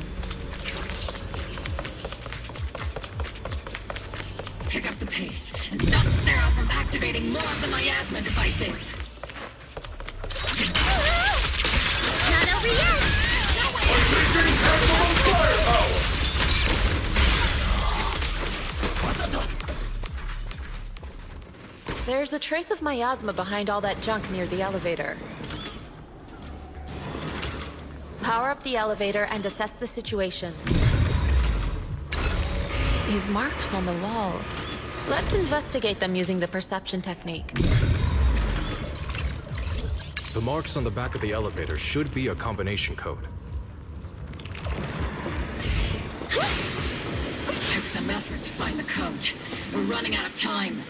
Pick up the pace and stop Sarah from activating more of the miasma devices. Not over yet! Unleashing maximum firepower! There's a trace of miasma behind all that junk near the elevator. Power up the elevator and assess the situation. These marks on the wall. Let's investigate them using the perception technique. The marks on the back of the elevator should be a combination code. It took some effort to find the code. We're running out of time.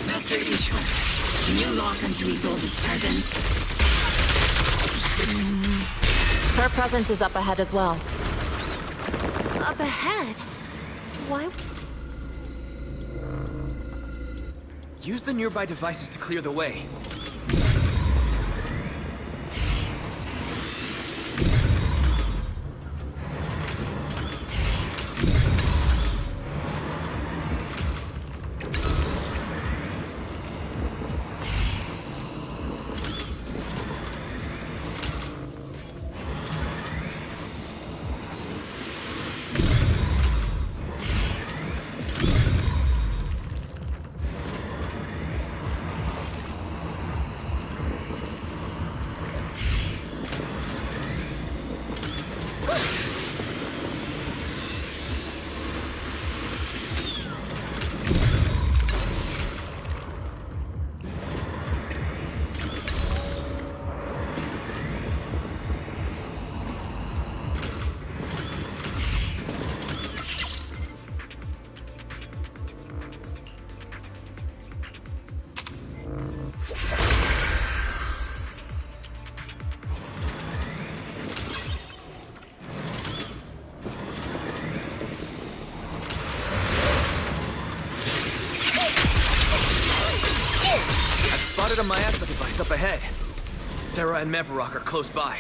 Master Ishwar, can you lock onto Isolde's presence? Her presence is up ahead as well. Up ahead? Why? Use the nearby devices to clear the way. Spotted a miasma device up ahead. Sarah and Mevarok are close by.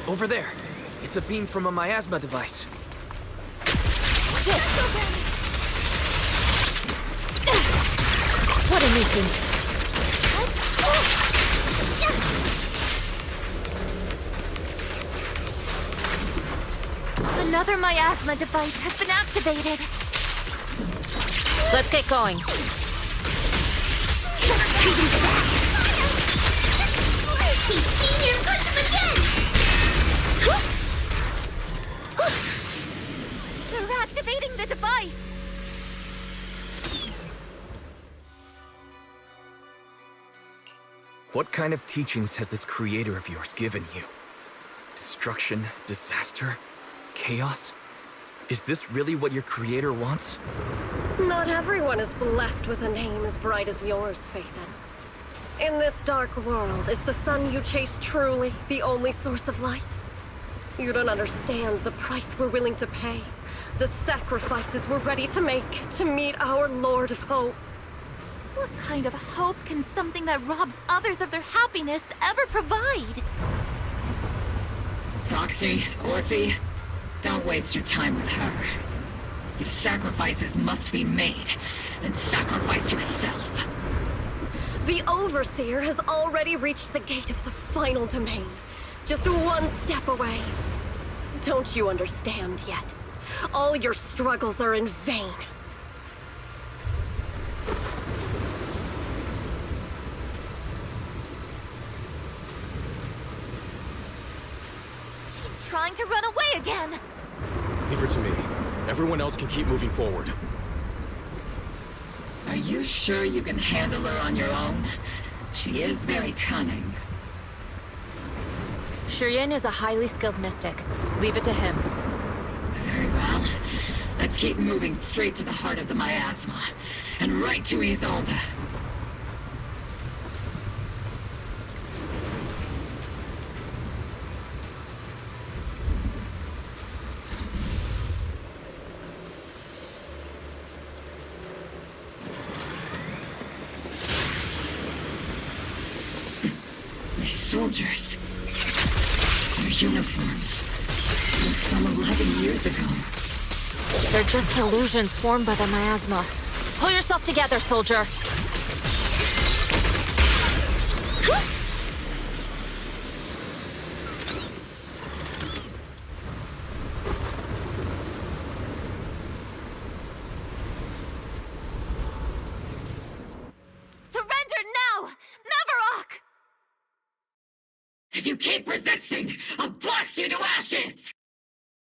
Over there. It's a beam from a miasma device. Shit! What a nuisance. Another miasma device has been activated. Let's get going. He's senior, punch him again! They're activating the device. What kind of teachings has this creator of yours given you? Destruction, disaster, chaos? Is this really what your creator wants? Not everyone is blessed with a name as bright as yours, Phaethon. In this dark world, is the sun you chase truly the only source of light? You don't understand the price we're willing to pay, the sacrifices we're ready to make to meet our Lord of Hope. What kind of hope can something that robs others of their happiness ever provide? Foxy, Orphe, don't waste your time with her. If sacrifices must be made, then sacrifice yourself. The Overseer has already reached the gate of the final domain, just one step away. Don't you understand yet? All your struggles are in vain. She's trying to run away again! Leave her to me. Everyone else can keep moving forward. Are you sure you can handle her on your own? She is very cunning. Shiryen is a highly skilled mystic. Leave it to him. Very well. Let's keep moving straight to the heart of the miasma. and right to Isolde. These soldiers, their uniforms, from 11 years ago. They're just illusions formed by the miasma. Pull yourself together, soldier. Surrender now! Mavarok! If you keep resisting, I'll blast you to ashes!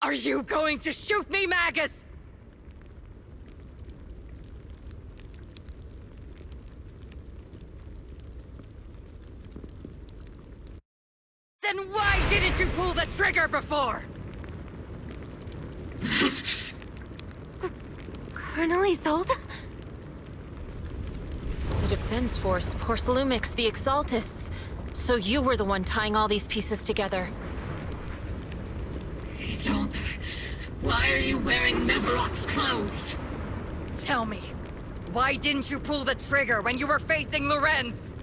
Are you going to shoot me, Magus? Then why didn't you pull the trigger before? Colonel Isolde? The Defense Force, Porcelumix, the Exaltists. So you were the one tying all these pieces together. Isolde, why are you wearing Mavarok's clothes? Tell me, why didn't you pull the trigger when you were facing Lorenz?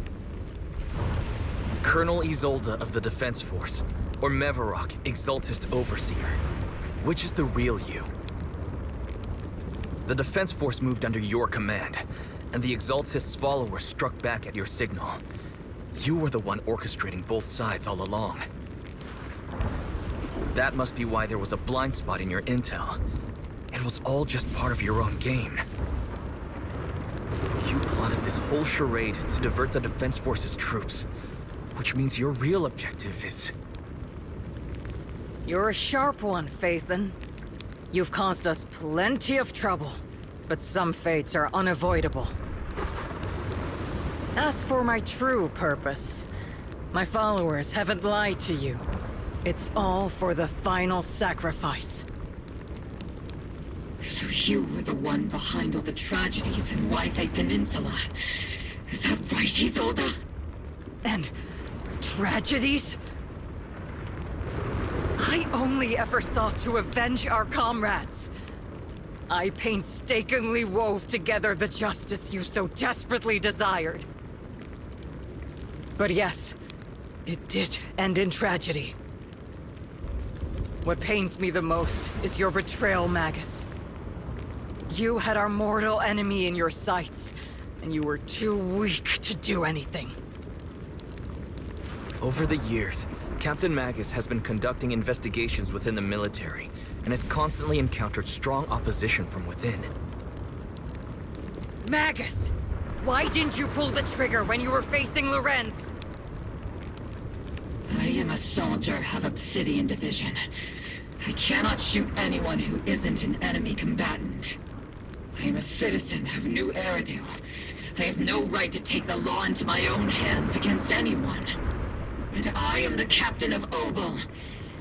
Colonel Isolde of the Defense Force, or Mavarok, Exaltist Overseer. Which is the real you? The Defense Force moved under your command, and the Exaltist's followers struck back at your signal. You were the one orchestrating both sides all along. That must be why there was a blind spot in your intel. It was all just part of your own game. You plotted this whole charade to divert the Defense Force's troops, which means your real objective is... You're a sharp one, Phaethon. You've caused us plenty of trouble, but some fates are unavoidable. As for my true purpose, my followers haven't lied to you. It's all for the final sacrifice. So you were the one behind all the tragedies in Wi-Fi Peninsula. Is that right, Isolde? And tragedies? I only ever sought to avenge our comrades. I painstakingly wove together the justice you so desperately desired. But yes, it did end in tragedy. What pains me the most is your betrayal, Magus. You had our mortal enemy in your sights, and you were too weak to do anything. Over the years, Captain Magus has been conducting investigations within the military, and has constantly encountered strong opposition from within. Magus! Why didn't you pull the trigger when you were facing Lorenz? I am a soldier of Obsidian Division. I cannot shoot anyone who isn't an enemy combatant. I am a citizen of New Eridu. I have no right to take the law into my own hands against anyone. And I am the captain of Obel.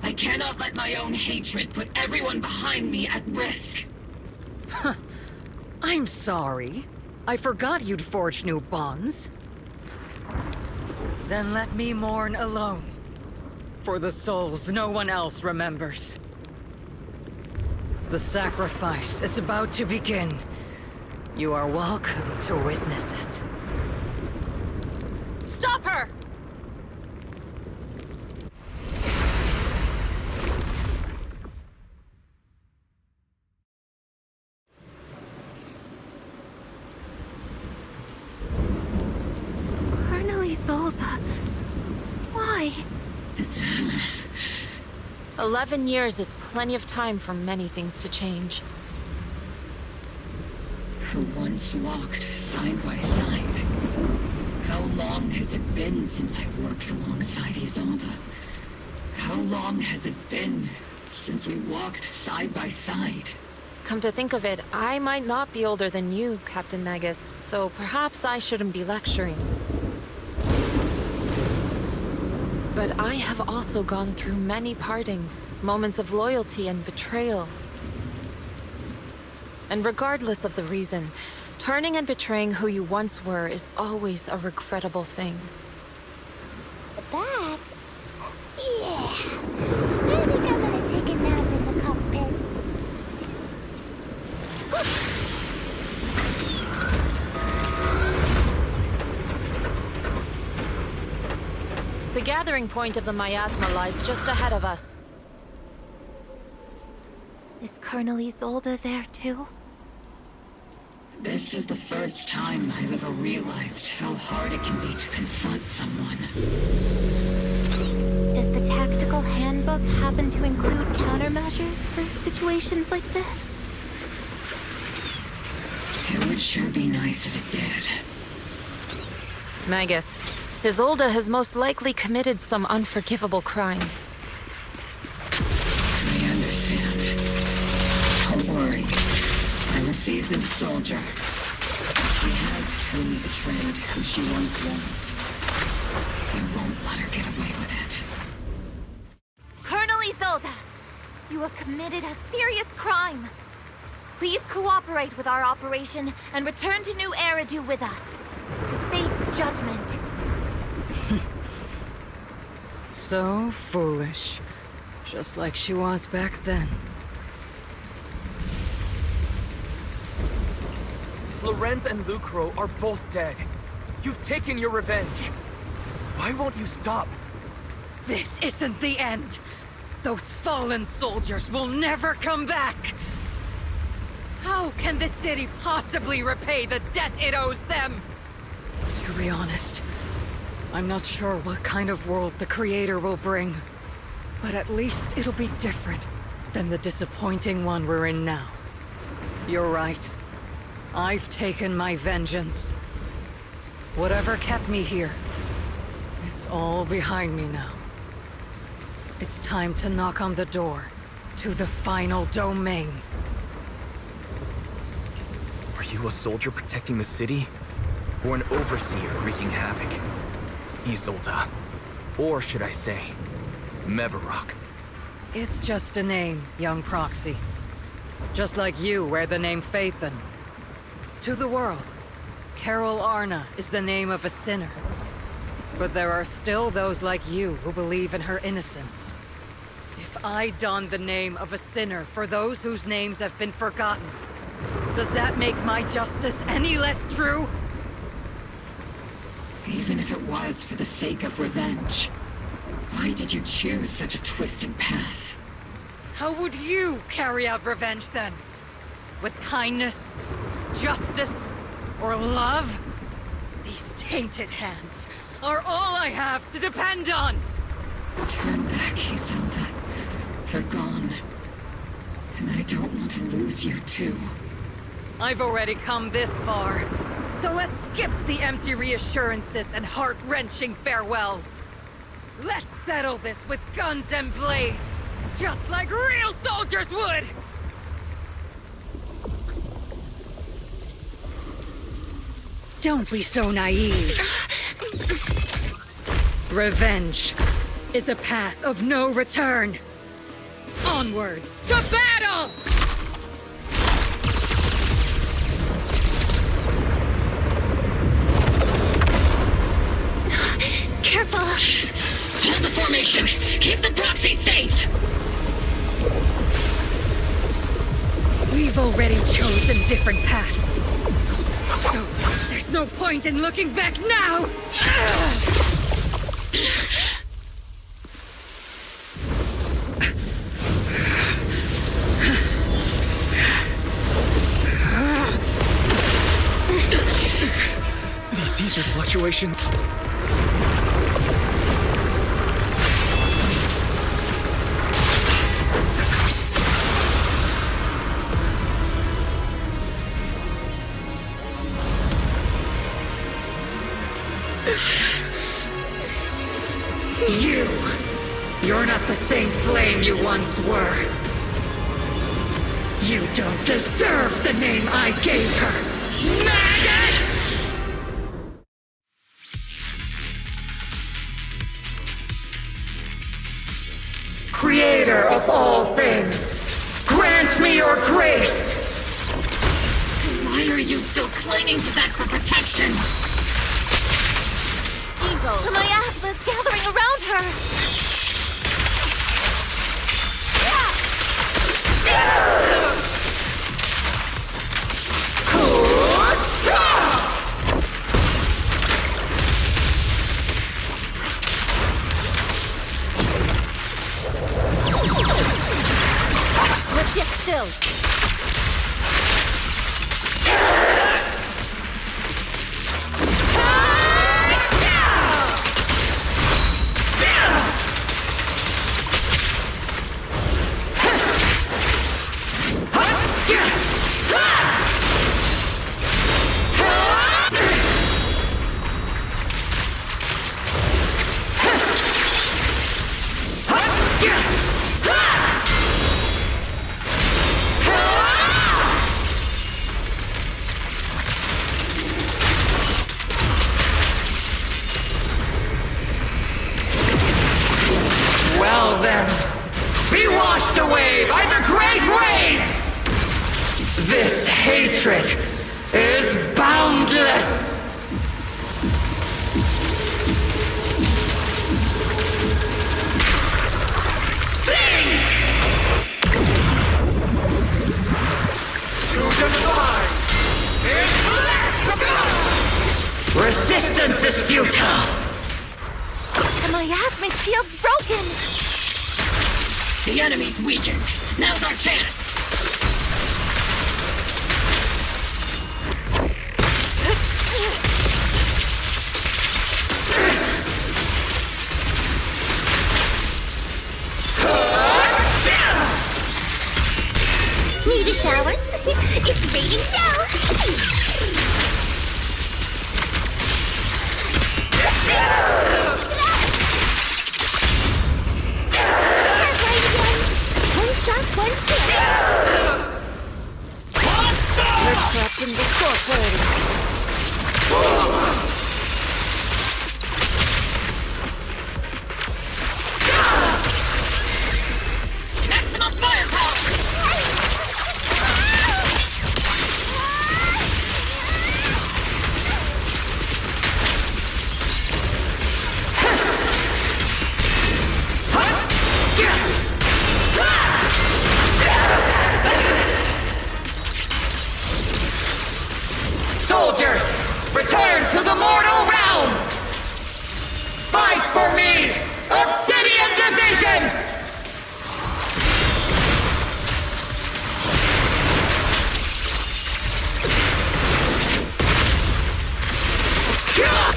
I cannot let my own hatred put everyone behind me at risk. I'm sorry. I forgot you'd forged new bonds. Then let me mourn alone. For the souls no one else remembers. The sacrifice is about to begin. You are welcome to witness it. Stop her! Colonel Isolde. Why? 11 years is plenty of time for many things to change. Who once walked side by side. How long has it been since I worked alongside Isolde? How long has it been since we walked side by side? Come to think of it, I might not be older than you, Captain Magus, so perhaps I shouldn't be lecturing. But I have also gone through many partings, moments of loyalty and betrayal. And regardless of the reason, Turning and betraying who you once were is always a regrettable thing. Back? Yeah. I think I'm gonna take a nap in the cockpit. The gathering point of the miasma lies just ahead of us. Is Colonel Isolde there too? This is the first time I've ever realized how hard it can be to confront someone. Does the tactical handbook happen to include countermeasures for situations like this? It would sure be nice if it did. Magus, Isolde has most likely committed some unforgivable crimes. I understand. Don't worry. I'm a seasoned soldier. She has truly betrayed who she once was. I won't let her get away with it. Colonel Isolde! You have committed a serious crime. Please cooperate with our operation and return to New Eridu with us. To face judgment. So foolish. Just like she was back then. Lorenz and Lucro are both dead. You've taken your revenge. Why won't you stop? This isn't the end. Those fallen soldiers will never come back. How can the city possibly repay the debt it owes them? To be honest, I'm not sure what kind of world the Creator will bring. But at least it'll be different than the disappointing one we're in now. You're right. I've taken my vengeance. Whatever kept me here, it's all behind me now. It's time to knock on the door to the final domain. Are you a soldier protecting the city? Or an overseer wreaking havoc? Isolde. Or should I say, Mevarok. It's just a name, young proxy. Just like you wear the name Phaethon. To the world, Carol Arna is the name of a sinner. But there are still those like you who believe in her innocence. If I don the name of a sinner for those whose names have been forgotten, does that make my justice any less true? Even if it was for the sake of revenge, why did you choose such a twisted path? How would you carry out revenge then? With kindness? Justice? Or love? These tainted hands are all I have to depend on! Turn back, Isolde. You're gone. And I don't want to lose you, too. I've already come this far. So let's skip the empty reassurances and heart-wrenching farewells. Let's settle this with guns and blades, just like real soldiers would! Don't be so naive. Revenge is a path of no return. Onwards to battle! Careful! Hold the formation! Keep the proxy safe! We've already chosen different paths. So, there's no point in looking back now! These ether fluctuations. You're not the same flame you once were. You don't deserve the name I gave her! Magus! Creator of all things, grant me your grace! Why are you so still clinging to that for protection! Evo! Miasma's gathering around her! Let's get still. Well then, be washed away by the great wave! This hatred is boundless! Sink! Resistance is futile! The miasmic shield's broken! The enemy's weakened. Now's our chance! Need a shower? It's raining now! One shot, one kill! We're trapped in the sword. Maximum firepower! Soldiers, return to the mortal realm! Fight for me, Obsidian Division!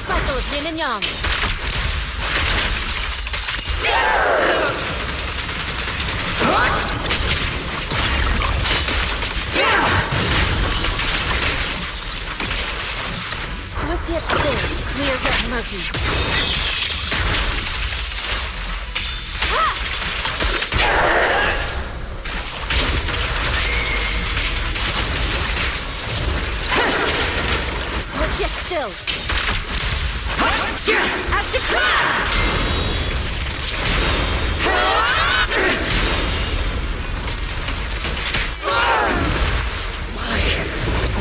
Cycle of yin and yang. Swift yet still, clear yet murky. Swift yet still. Active class!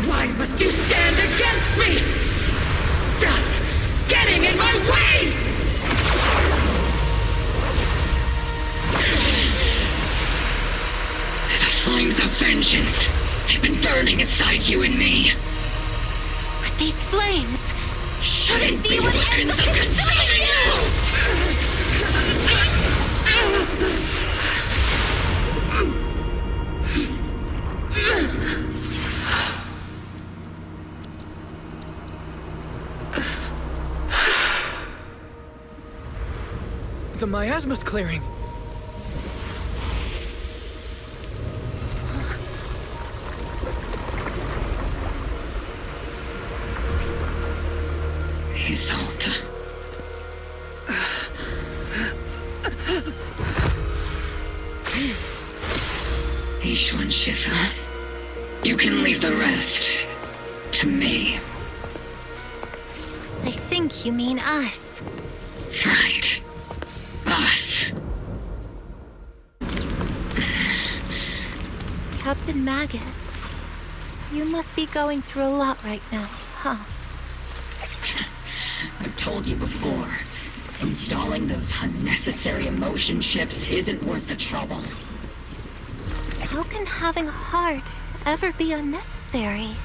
Why must you stand against me? Stop getting in my way! The flames of vengeance. They've been burning inside you and me. But these flames Shouldn't be weapons of consuming The miasma's clearing. Isolde. Ishwan Shifu. You can leave the rest to me. I think you mean us. Right. Us. Captain Magus. You must be going through a lot right now, huh? I've told you before, installing those unnecessary emotion chips isn't worth the trouble. How can having a heart ever be unnecessary?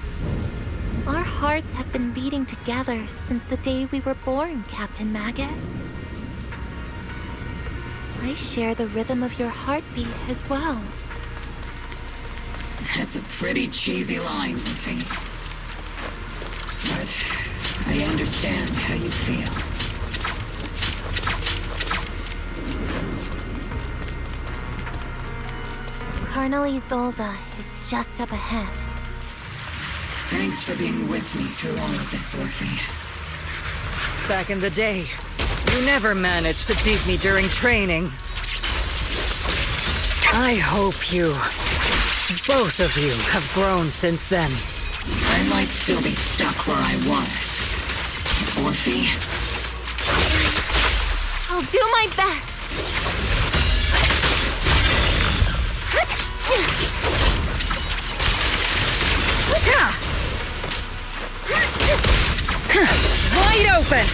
Our hearts have been beating together since the day we were born, Captain Magus. I share the rhythm of your heartbeat as well. That's a pretty cheesy line, Luffy. But I understand how you feel. Colonel Isolde is just up ahead. Thanks for being with me through all of this, Orphe. Back in the day, you never managed to beat me during training. I hope you, both of you, have grown since then. I might still be stuck where I was. Orphe? I'll do my best. Wide open!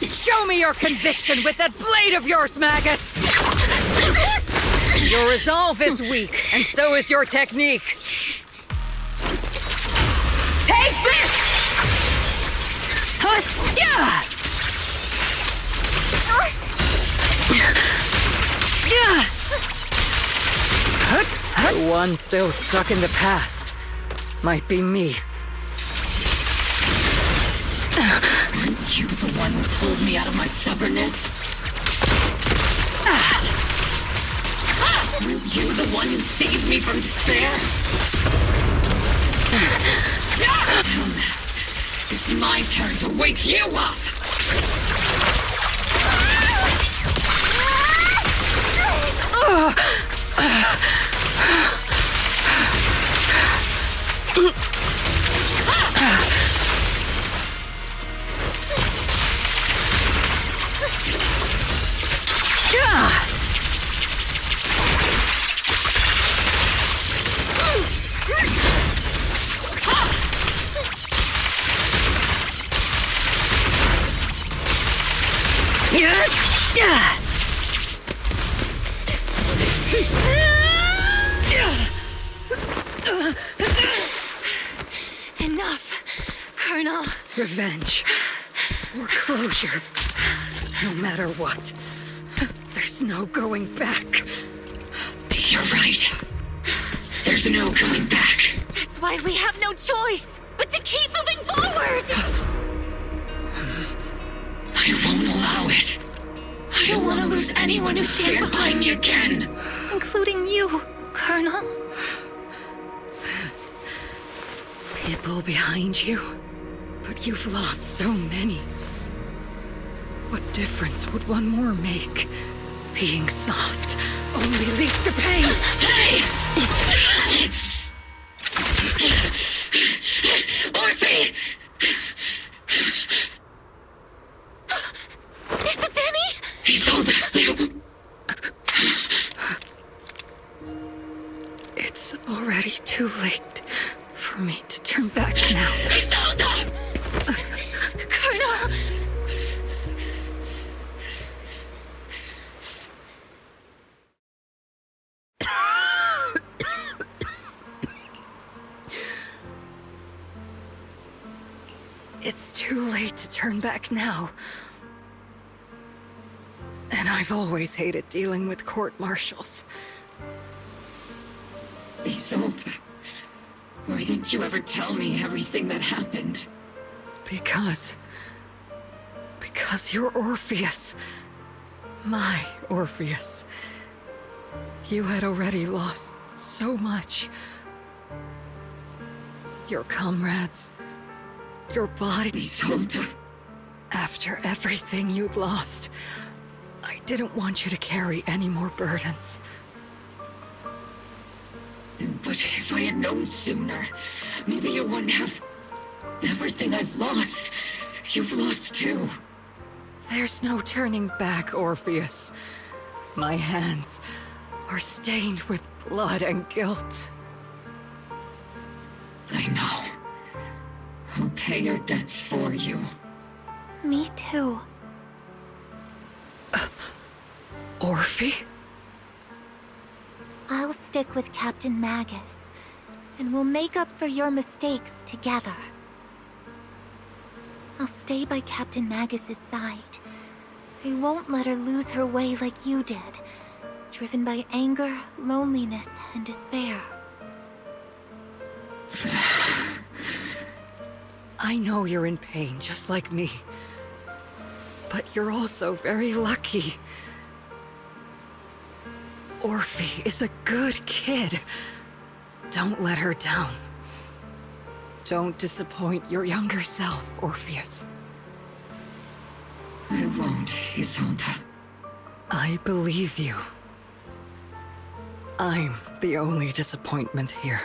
Show me your conviction with that blade of yours, Magus! Your resolve is weak, and so is your technique. Take this! The one still stuck in the past might be me. Aren't you the one who pulled me out of my stubbornness? Were you the one who saved me from despair? It's my turn to wake you up! Enough, Colonel. Revenge. Or closure. No matter what. There's no going back. You're right. There's no going back. That's why we have no choice but to keep moving forward! I won't allow it. I don't want to lose anyone who stands behind me again. Including you, Colonel. People behind you, but you've lost so many. What difference would one more make? Being soft only leads to pain. Hey! Orphe! Is it Danny? Isolde! It's already too late for me to turn back now. Isolde! Colonel! It's too late to turn back now. And I've always hated dealing with court-martials. Isolde, why didn't you ever tell me everything that happened? Because you're Orpheus. My Orpheus. You had already lost so much. Your comrades. Your body. Isolde. After everything you'd lost, I didn't want you to carry any more burdens. But if I had known sooner, maybe you wouldn't have... Everything I've lost, you've lost too. There's no turning back, Orpheus. My hands are stained with blood and guilt. I know. I'll pay your debts for you. Me too. Orphe? I'll stick with Captain Magus, and we'll make up for your mistakes together. I'll stay by Captain Magus's side. I won't let her lose her way like you did, driven by anger, loneliness, and despair. I know you're in pain, just like me. But you're also very lucky. Orphe is a good kid. Don't let her down. Don't disappoint your younger self, Orpheus. I won't, Isolde. I believe you. I'm the only disappointment here.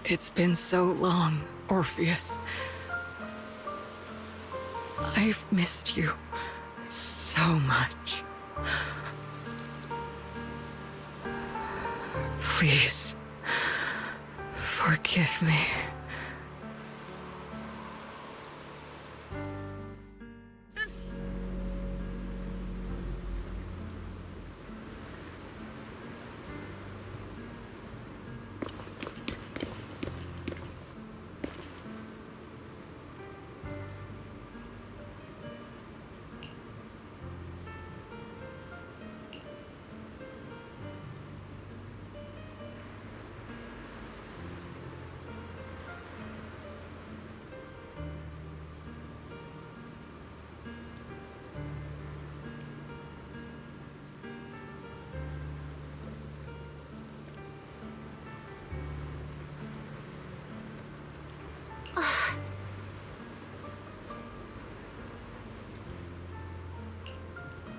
It's been so long, Orpheus. I've missed you so much. Please, forgive me.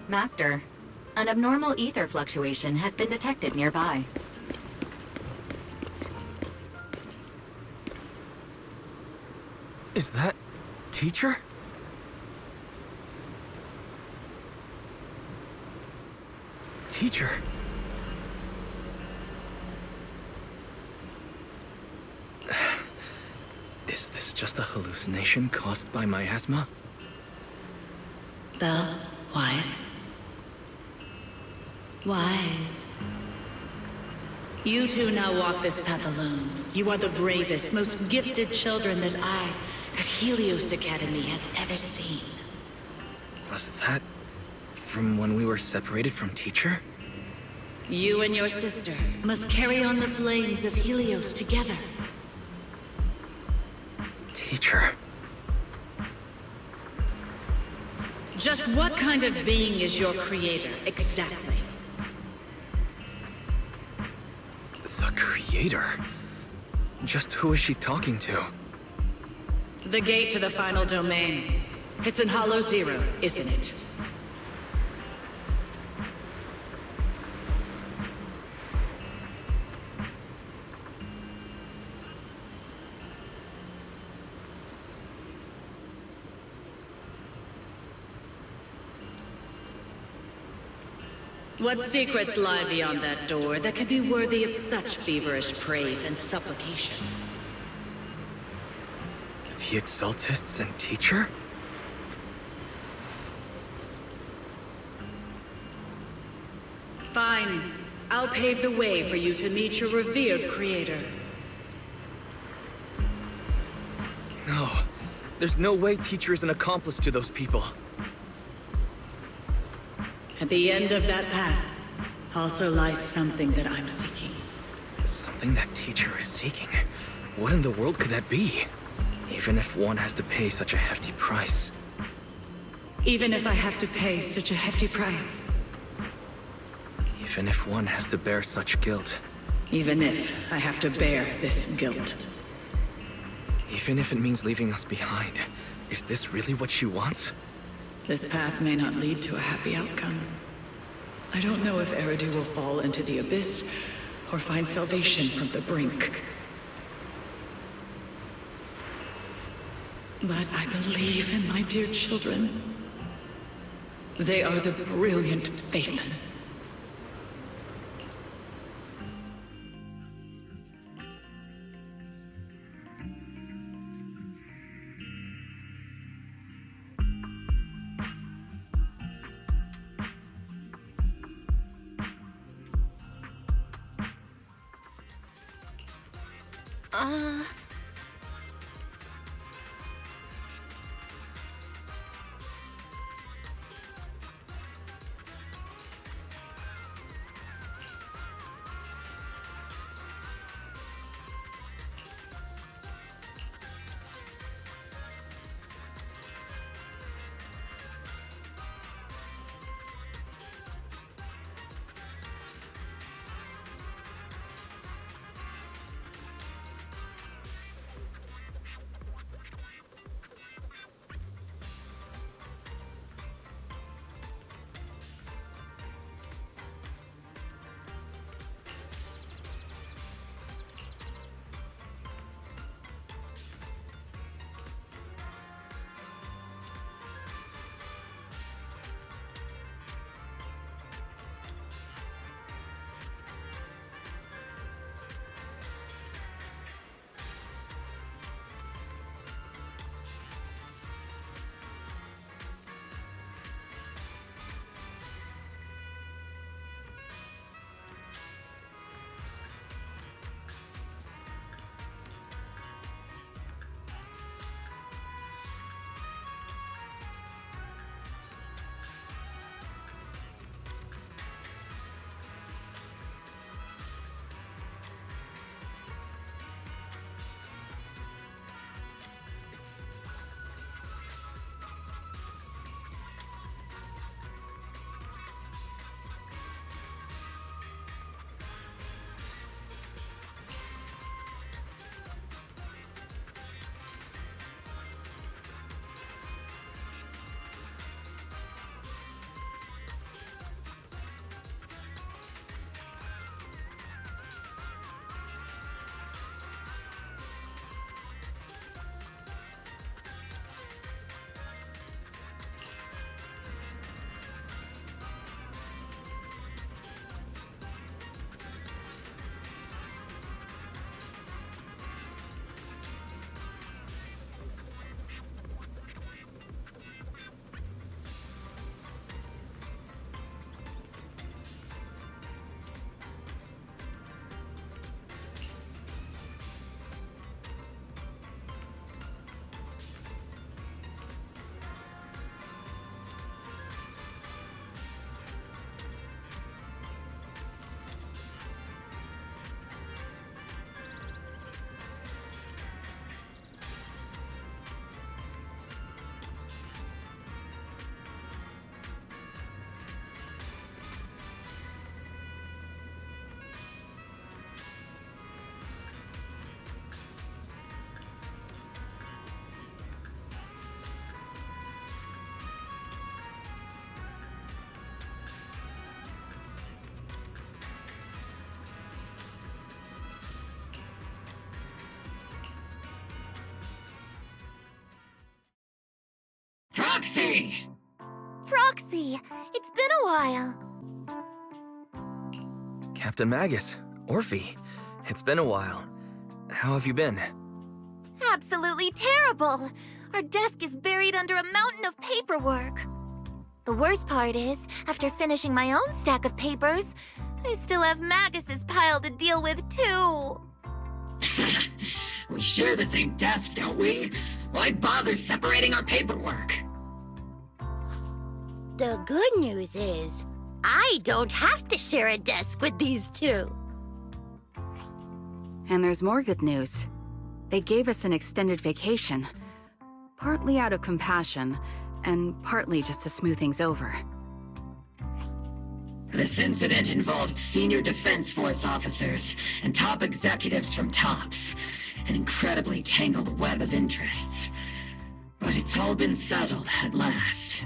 Master, an abnormal ether fluctuation has been detected nearby. Is that... Teacher? Teacher? Is this just a hallucination caused by miasma? Belle, Wise. Wise. You two now walk this path alone. You are the bravest, most gifted children that Helios Academy has ever seen. Was that from when we were separated from Teacher? You and your sister must carry on the flames of Helios together. Teacher. Just what kind of being is your creator, exactly? The creator? Just who is she talking to? The gate to the final domain. It's in Hollow Zero, isn't it? What secrets lie beyond that door that could be worthy of such feverish praise and supplication? The Exaltists and Teacher? Fine. I'll pave the way for you to meet your revered creator. No. There's no way Teacher is an accomplice to those people. At the end of that path also lies something that I'm seeking. Something that Teacher is seeking? What in the world could that be? Even if one has to pay such a hefty price. Even if I have to pay such a hefty price. Even if one has to bear such guilt. Even if I have to bear this guilt. Even if it means leaving us behind. Is this really what she wants? This path may not lead to a happy outcome. I don't know if Eridu will fall into the abyss or find salvation from the brink. But I believe in my dear children. They are the brilliant Faithen. Proxy! Proxy, it's been a while. Captain Magus, Orphe, it's been a while. How have you been? Absolutely terrible. Our desk is buried under a mountain of paperwork. The worst part is, after finishing my own stack of papers, I still have Magus's pile to deal with too. We share the same desk, don't we? Why bother separating our paperwork? The good news is, I don't have to share a desk with these two. And there's more good news. They gave us an extended vacation. Partly out of compassion, and partly just to smooth things over. This incident involved senior Defense Force officers and top executives from TOPS. An incredibly tangled web of interests. But it's all been settled at last.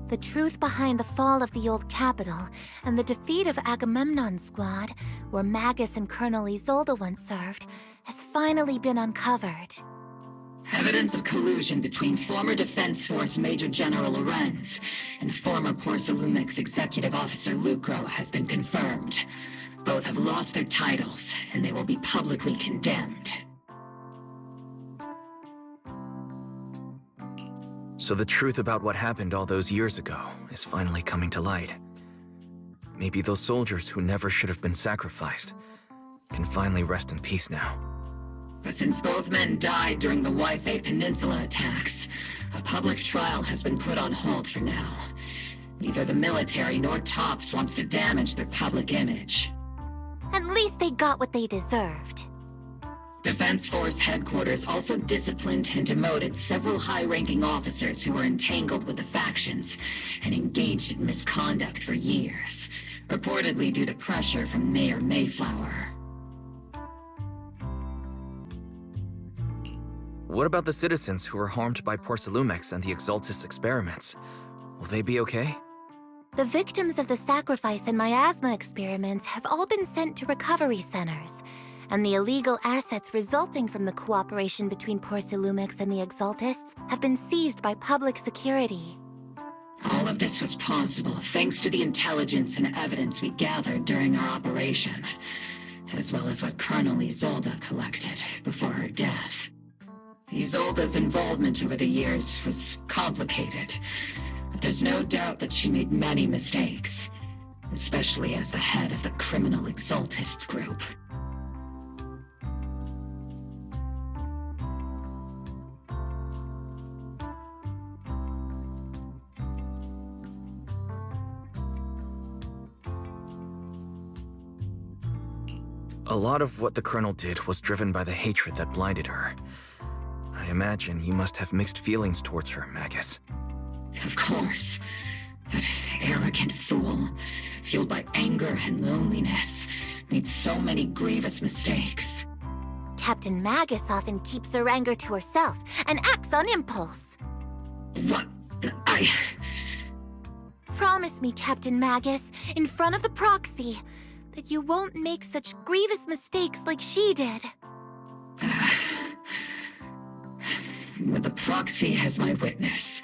The truth behind the fall of the old capital and the defeat of Agamemnon's squad, where Magus and Colonel Isolde once served, has finally been uncovered. Evidence of collusion between former Defense Force Major General Lorenz and former Porcelumix Executive Officer Lucro has been confirmed. Both have lost their titles, and they will be publicly condemned. So the truth about what happened all those years ago is finally coming to light. Maybe those soldiers who never should have been sacrificed can finally rest in peace now. But since both men died during the Waifei Peninsula attacks, a public trial has been put on hold for now. Neither the military nor TOPS wants to damage their public image. At least they got what they deserved. Defense Force Headquarters also disciplined and demoted several high-ranking officers who were entangled with the factions and engaged in misconduct for years, reportedly due to pressure from Mayor Mayflower. What about the citizens who were harmed by Porcelumix and the Exaltis experiments? Will they be okay? The victims of the sacrifice and miasma experiments have all been sent to recovery centers, and the illegal assets resulting from the cooperation between Porcelumix and the Exaltists have been seized by public security. All of this was possible thanks to the intelligence and evidence we gathered during our operation, as well as what Colonel Isolde collected before her death. Isolde's involvement over the years was complicated, but there's no doubt that she made many mistakes, especially as the head of the criminal Exaltists group. A lot of what the Colonel did was driven by the hatred that blinded her. I imagine you must have mixed feelings towards her, Magus. Of course. That arrogant fool, fueled by anger and loneliness, made so many grievous mistakes. Captain Magus often keeps her anger to herself and acts on impulse. What? Promise me, Captain Magus, in front of the proxy, that you won't make such grievous mistakes like she did. With the proxy as my witness,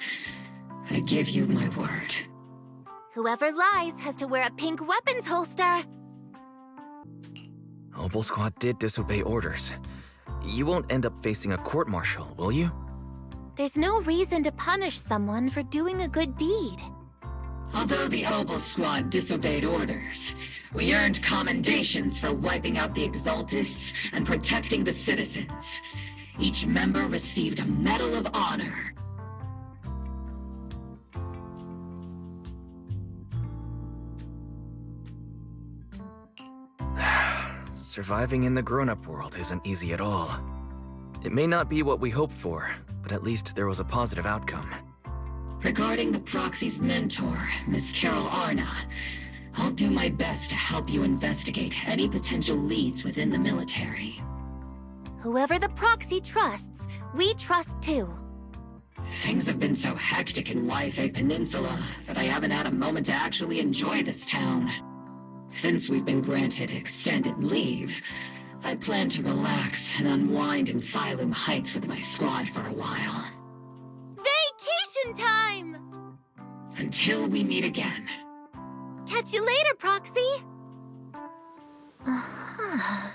I give you my word. Whoever lies has to wear a pink weapons holster. Obel Squad did disobey orders. You won't end up facing a court-martial, will you? There's no reason to punish someone for doing a good deed. Although the Obel Squad disobeyed orders, we earned commendations for wiping out the Exaltists and protecting the citizens. Each member received a Medal of Honor. Surviving in the grown-up world isn't easy at all. It may not be what we hoped for, but at least there was a positive outcome. Regarding the proxy's mentor, Miss Carol Arna, I'll do my best to help you investigate any potential leads within the military. Whoever the proxy trusts, we trust too. Things have been so hectic in Waifei Peninsula that I haven't had a moment to actually enjoy this town. Since we've been granted extended leave, I plan to relax and unwind in Phylum Heights with my squad for a while. Vacation time! Until we meet again. Catch you later, Proxy! Uh-huh.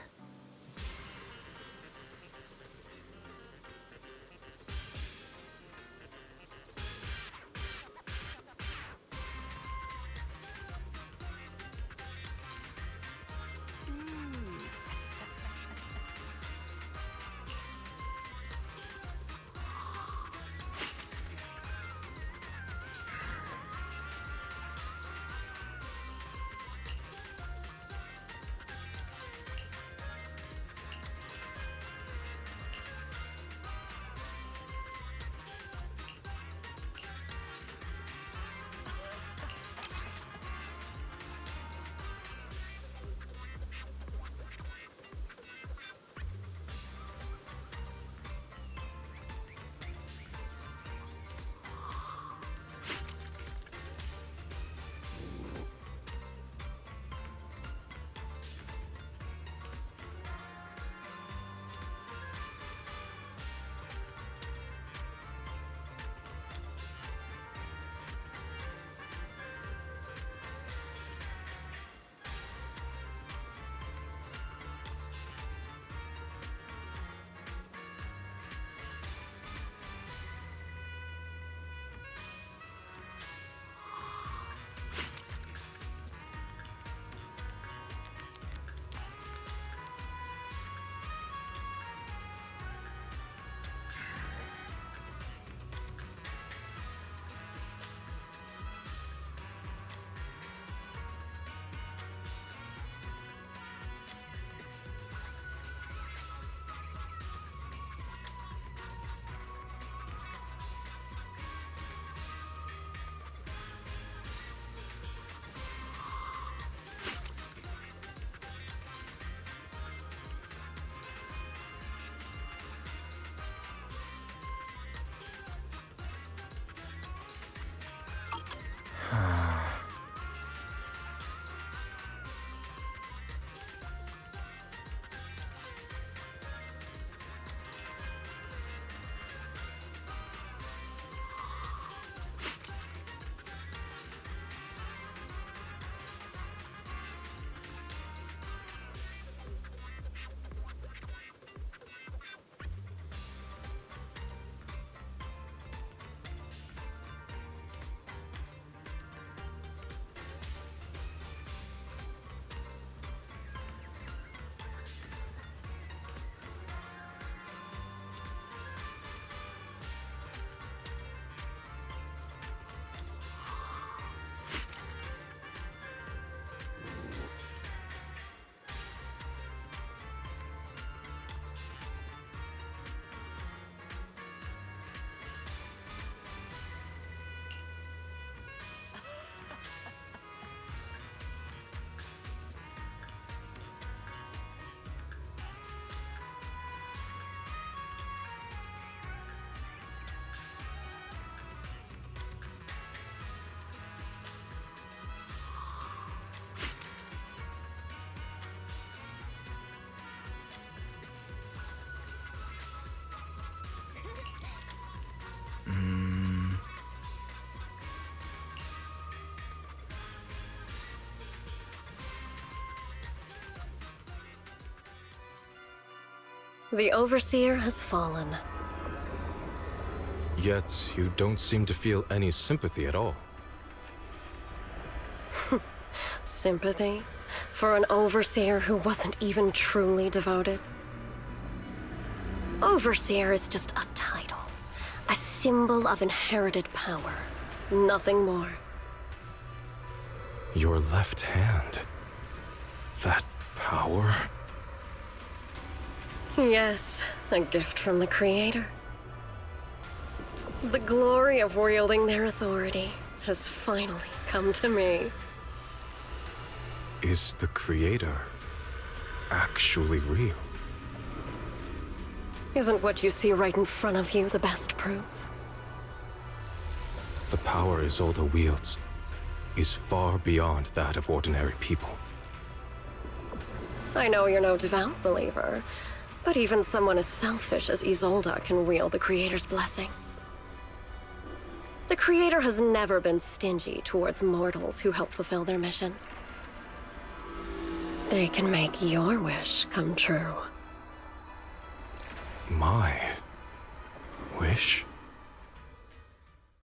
The Overseer has fallen. Yet, you don't seem to feel any sympathy at all. Sympathy? For an Overseer who wasn't even truly devoted? Overseer is just a title. A symbol of inherited power. Nothing more. Your left hand. That power? Yes, a gift from the Creator. The glory of wielding their authority has finally come to me. Is the Creator actually real? Isn't what you see right in front of you the best proof? The power Isolde wields is far beyond that of ordinary people. I know you're no devout believer, but even someone as selfish as Isolde can wield the Creator's blessing. The Creator has never been stingy towards mortals who help fulfill their mission. They can make your wish come true. My wish?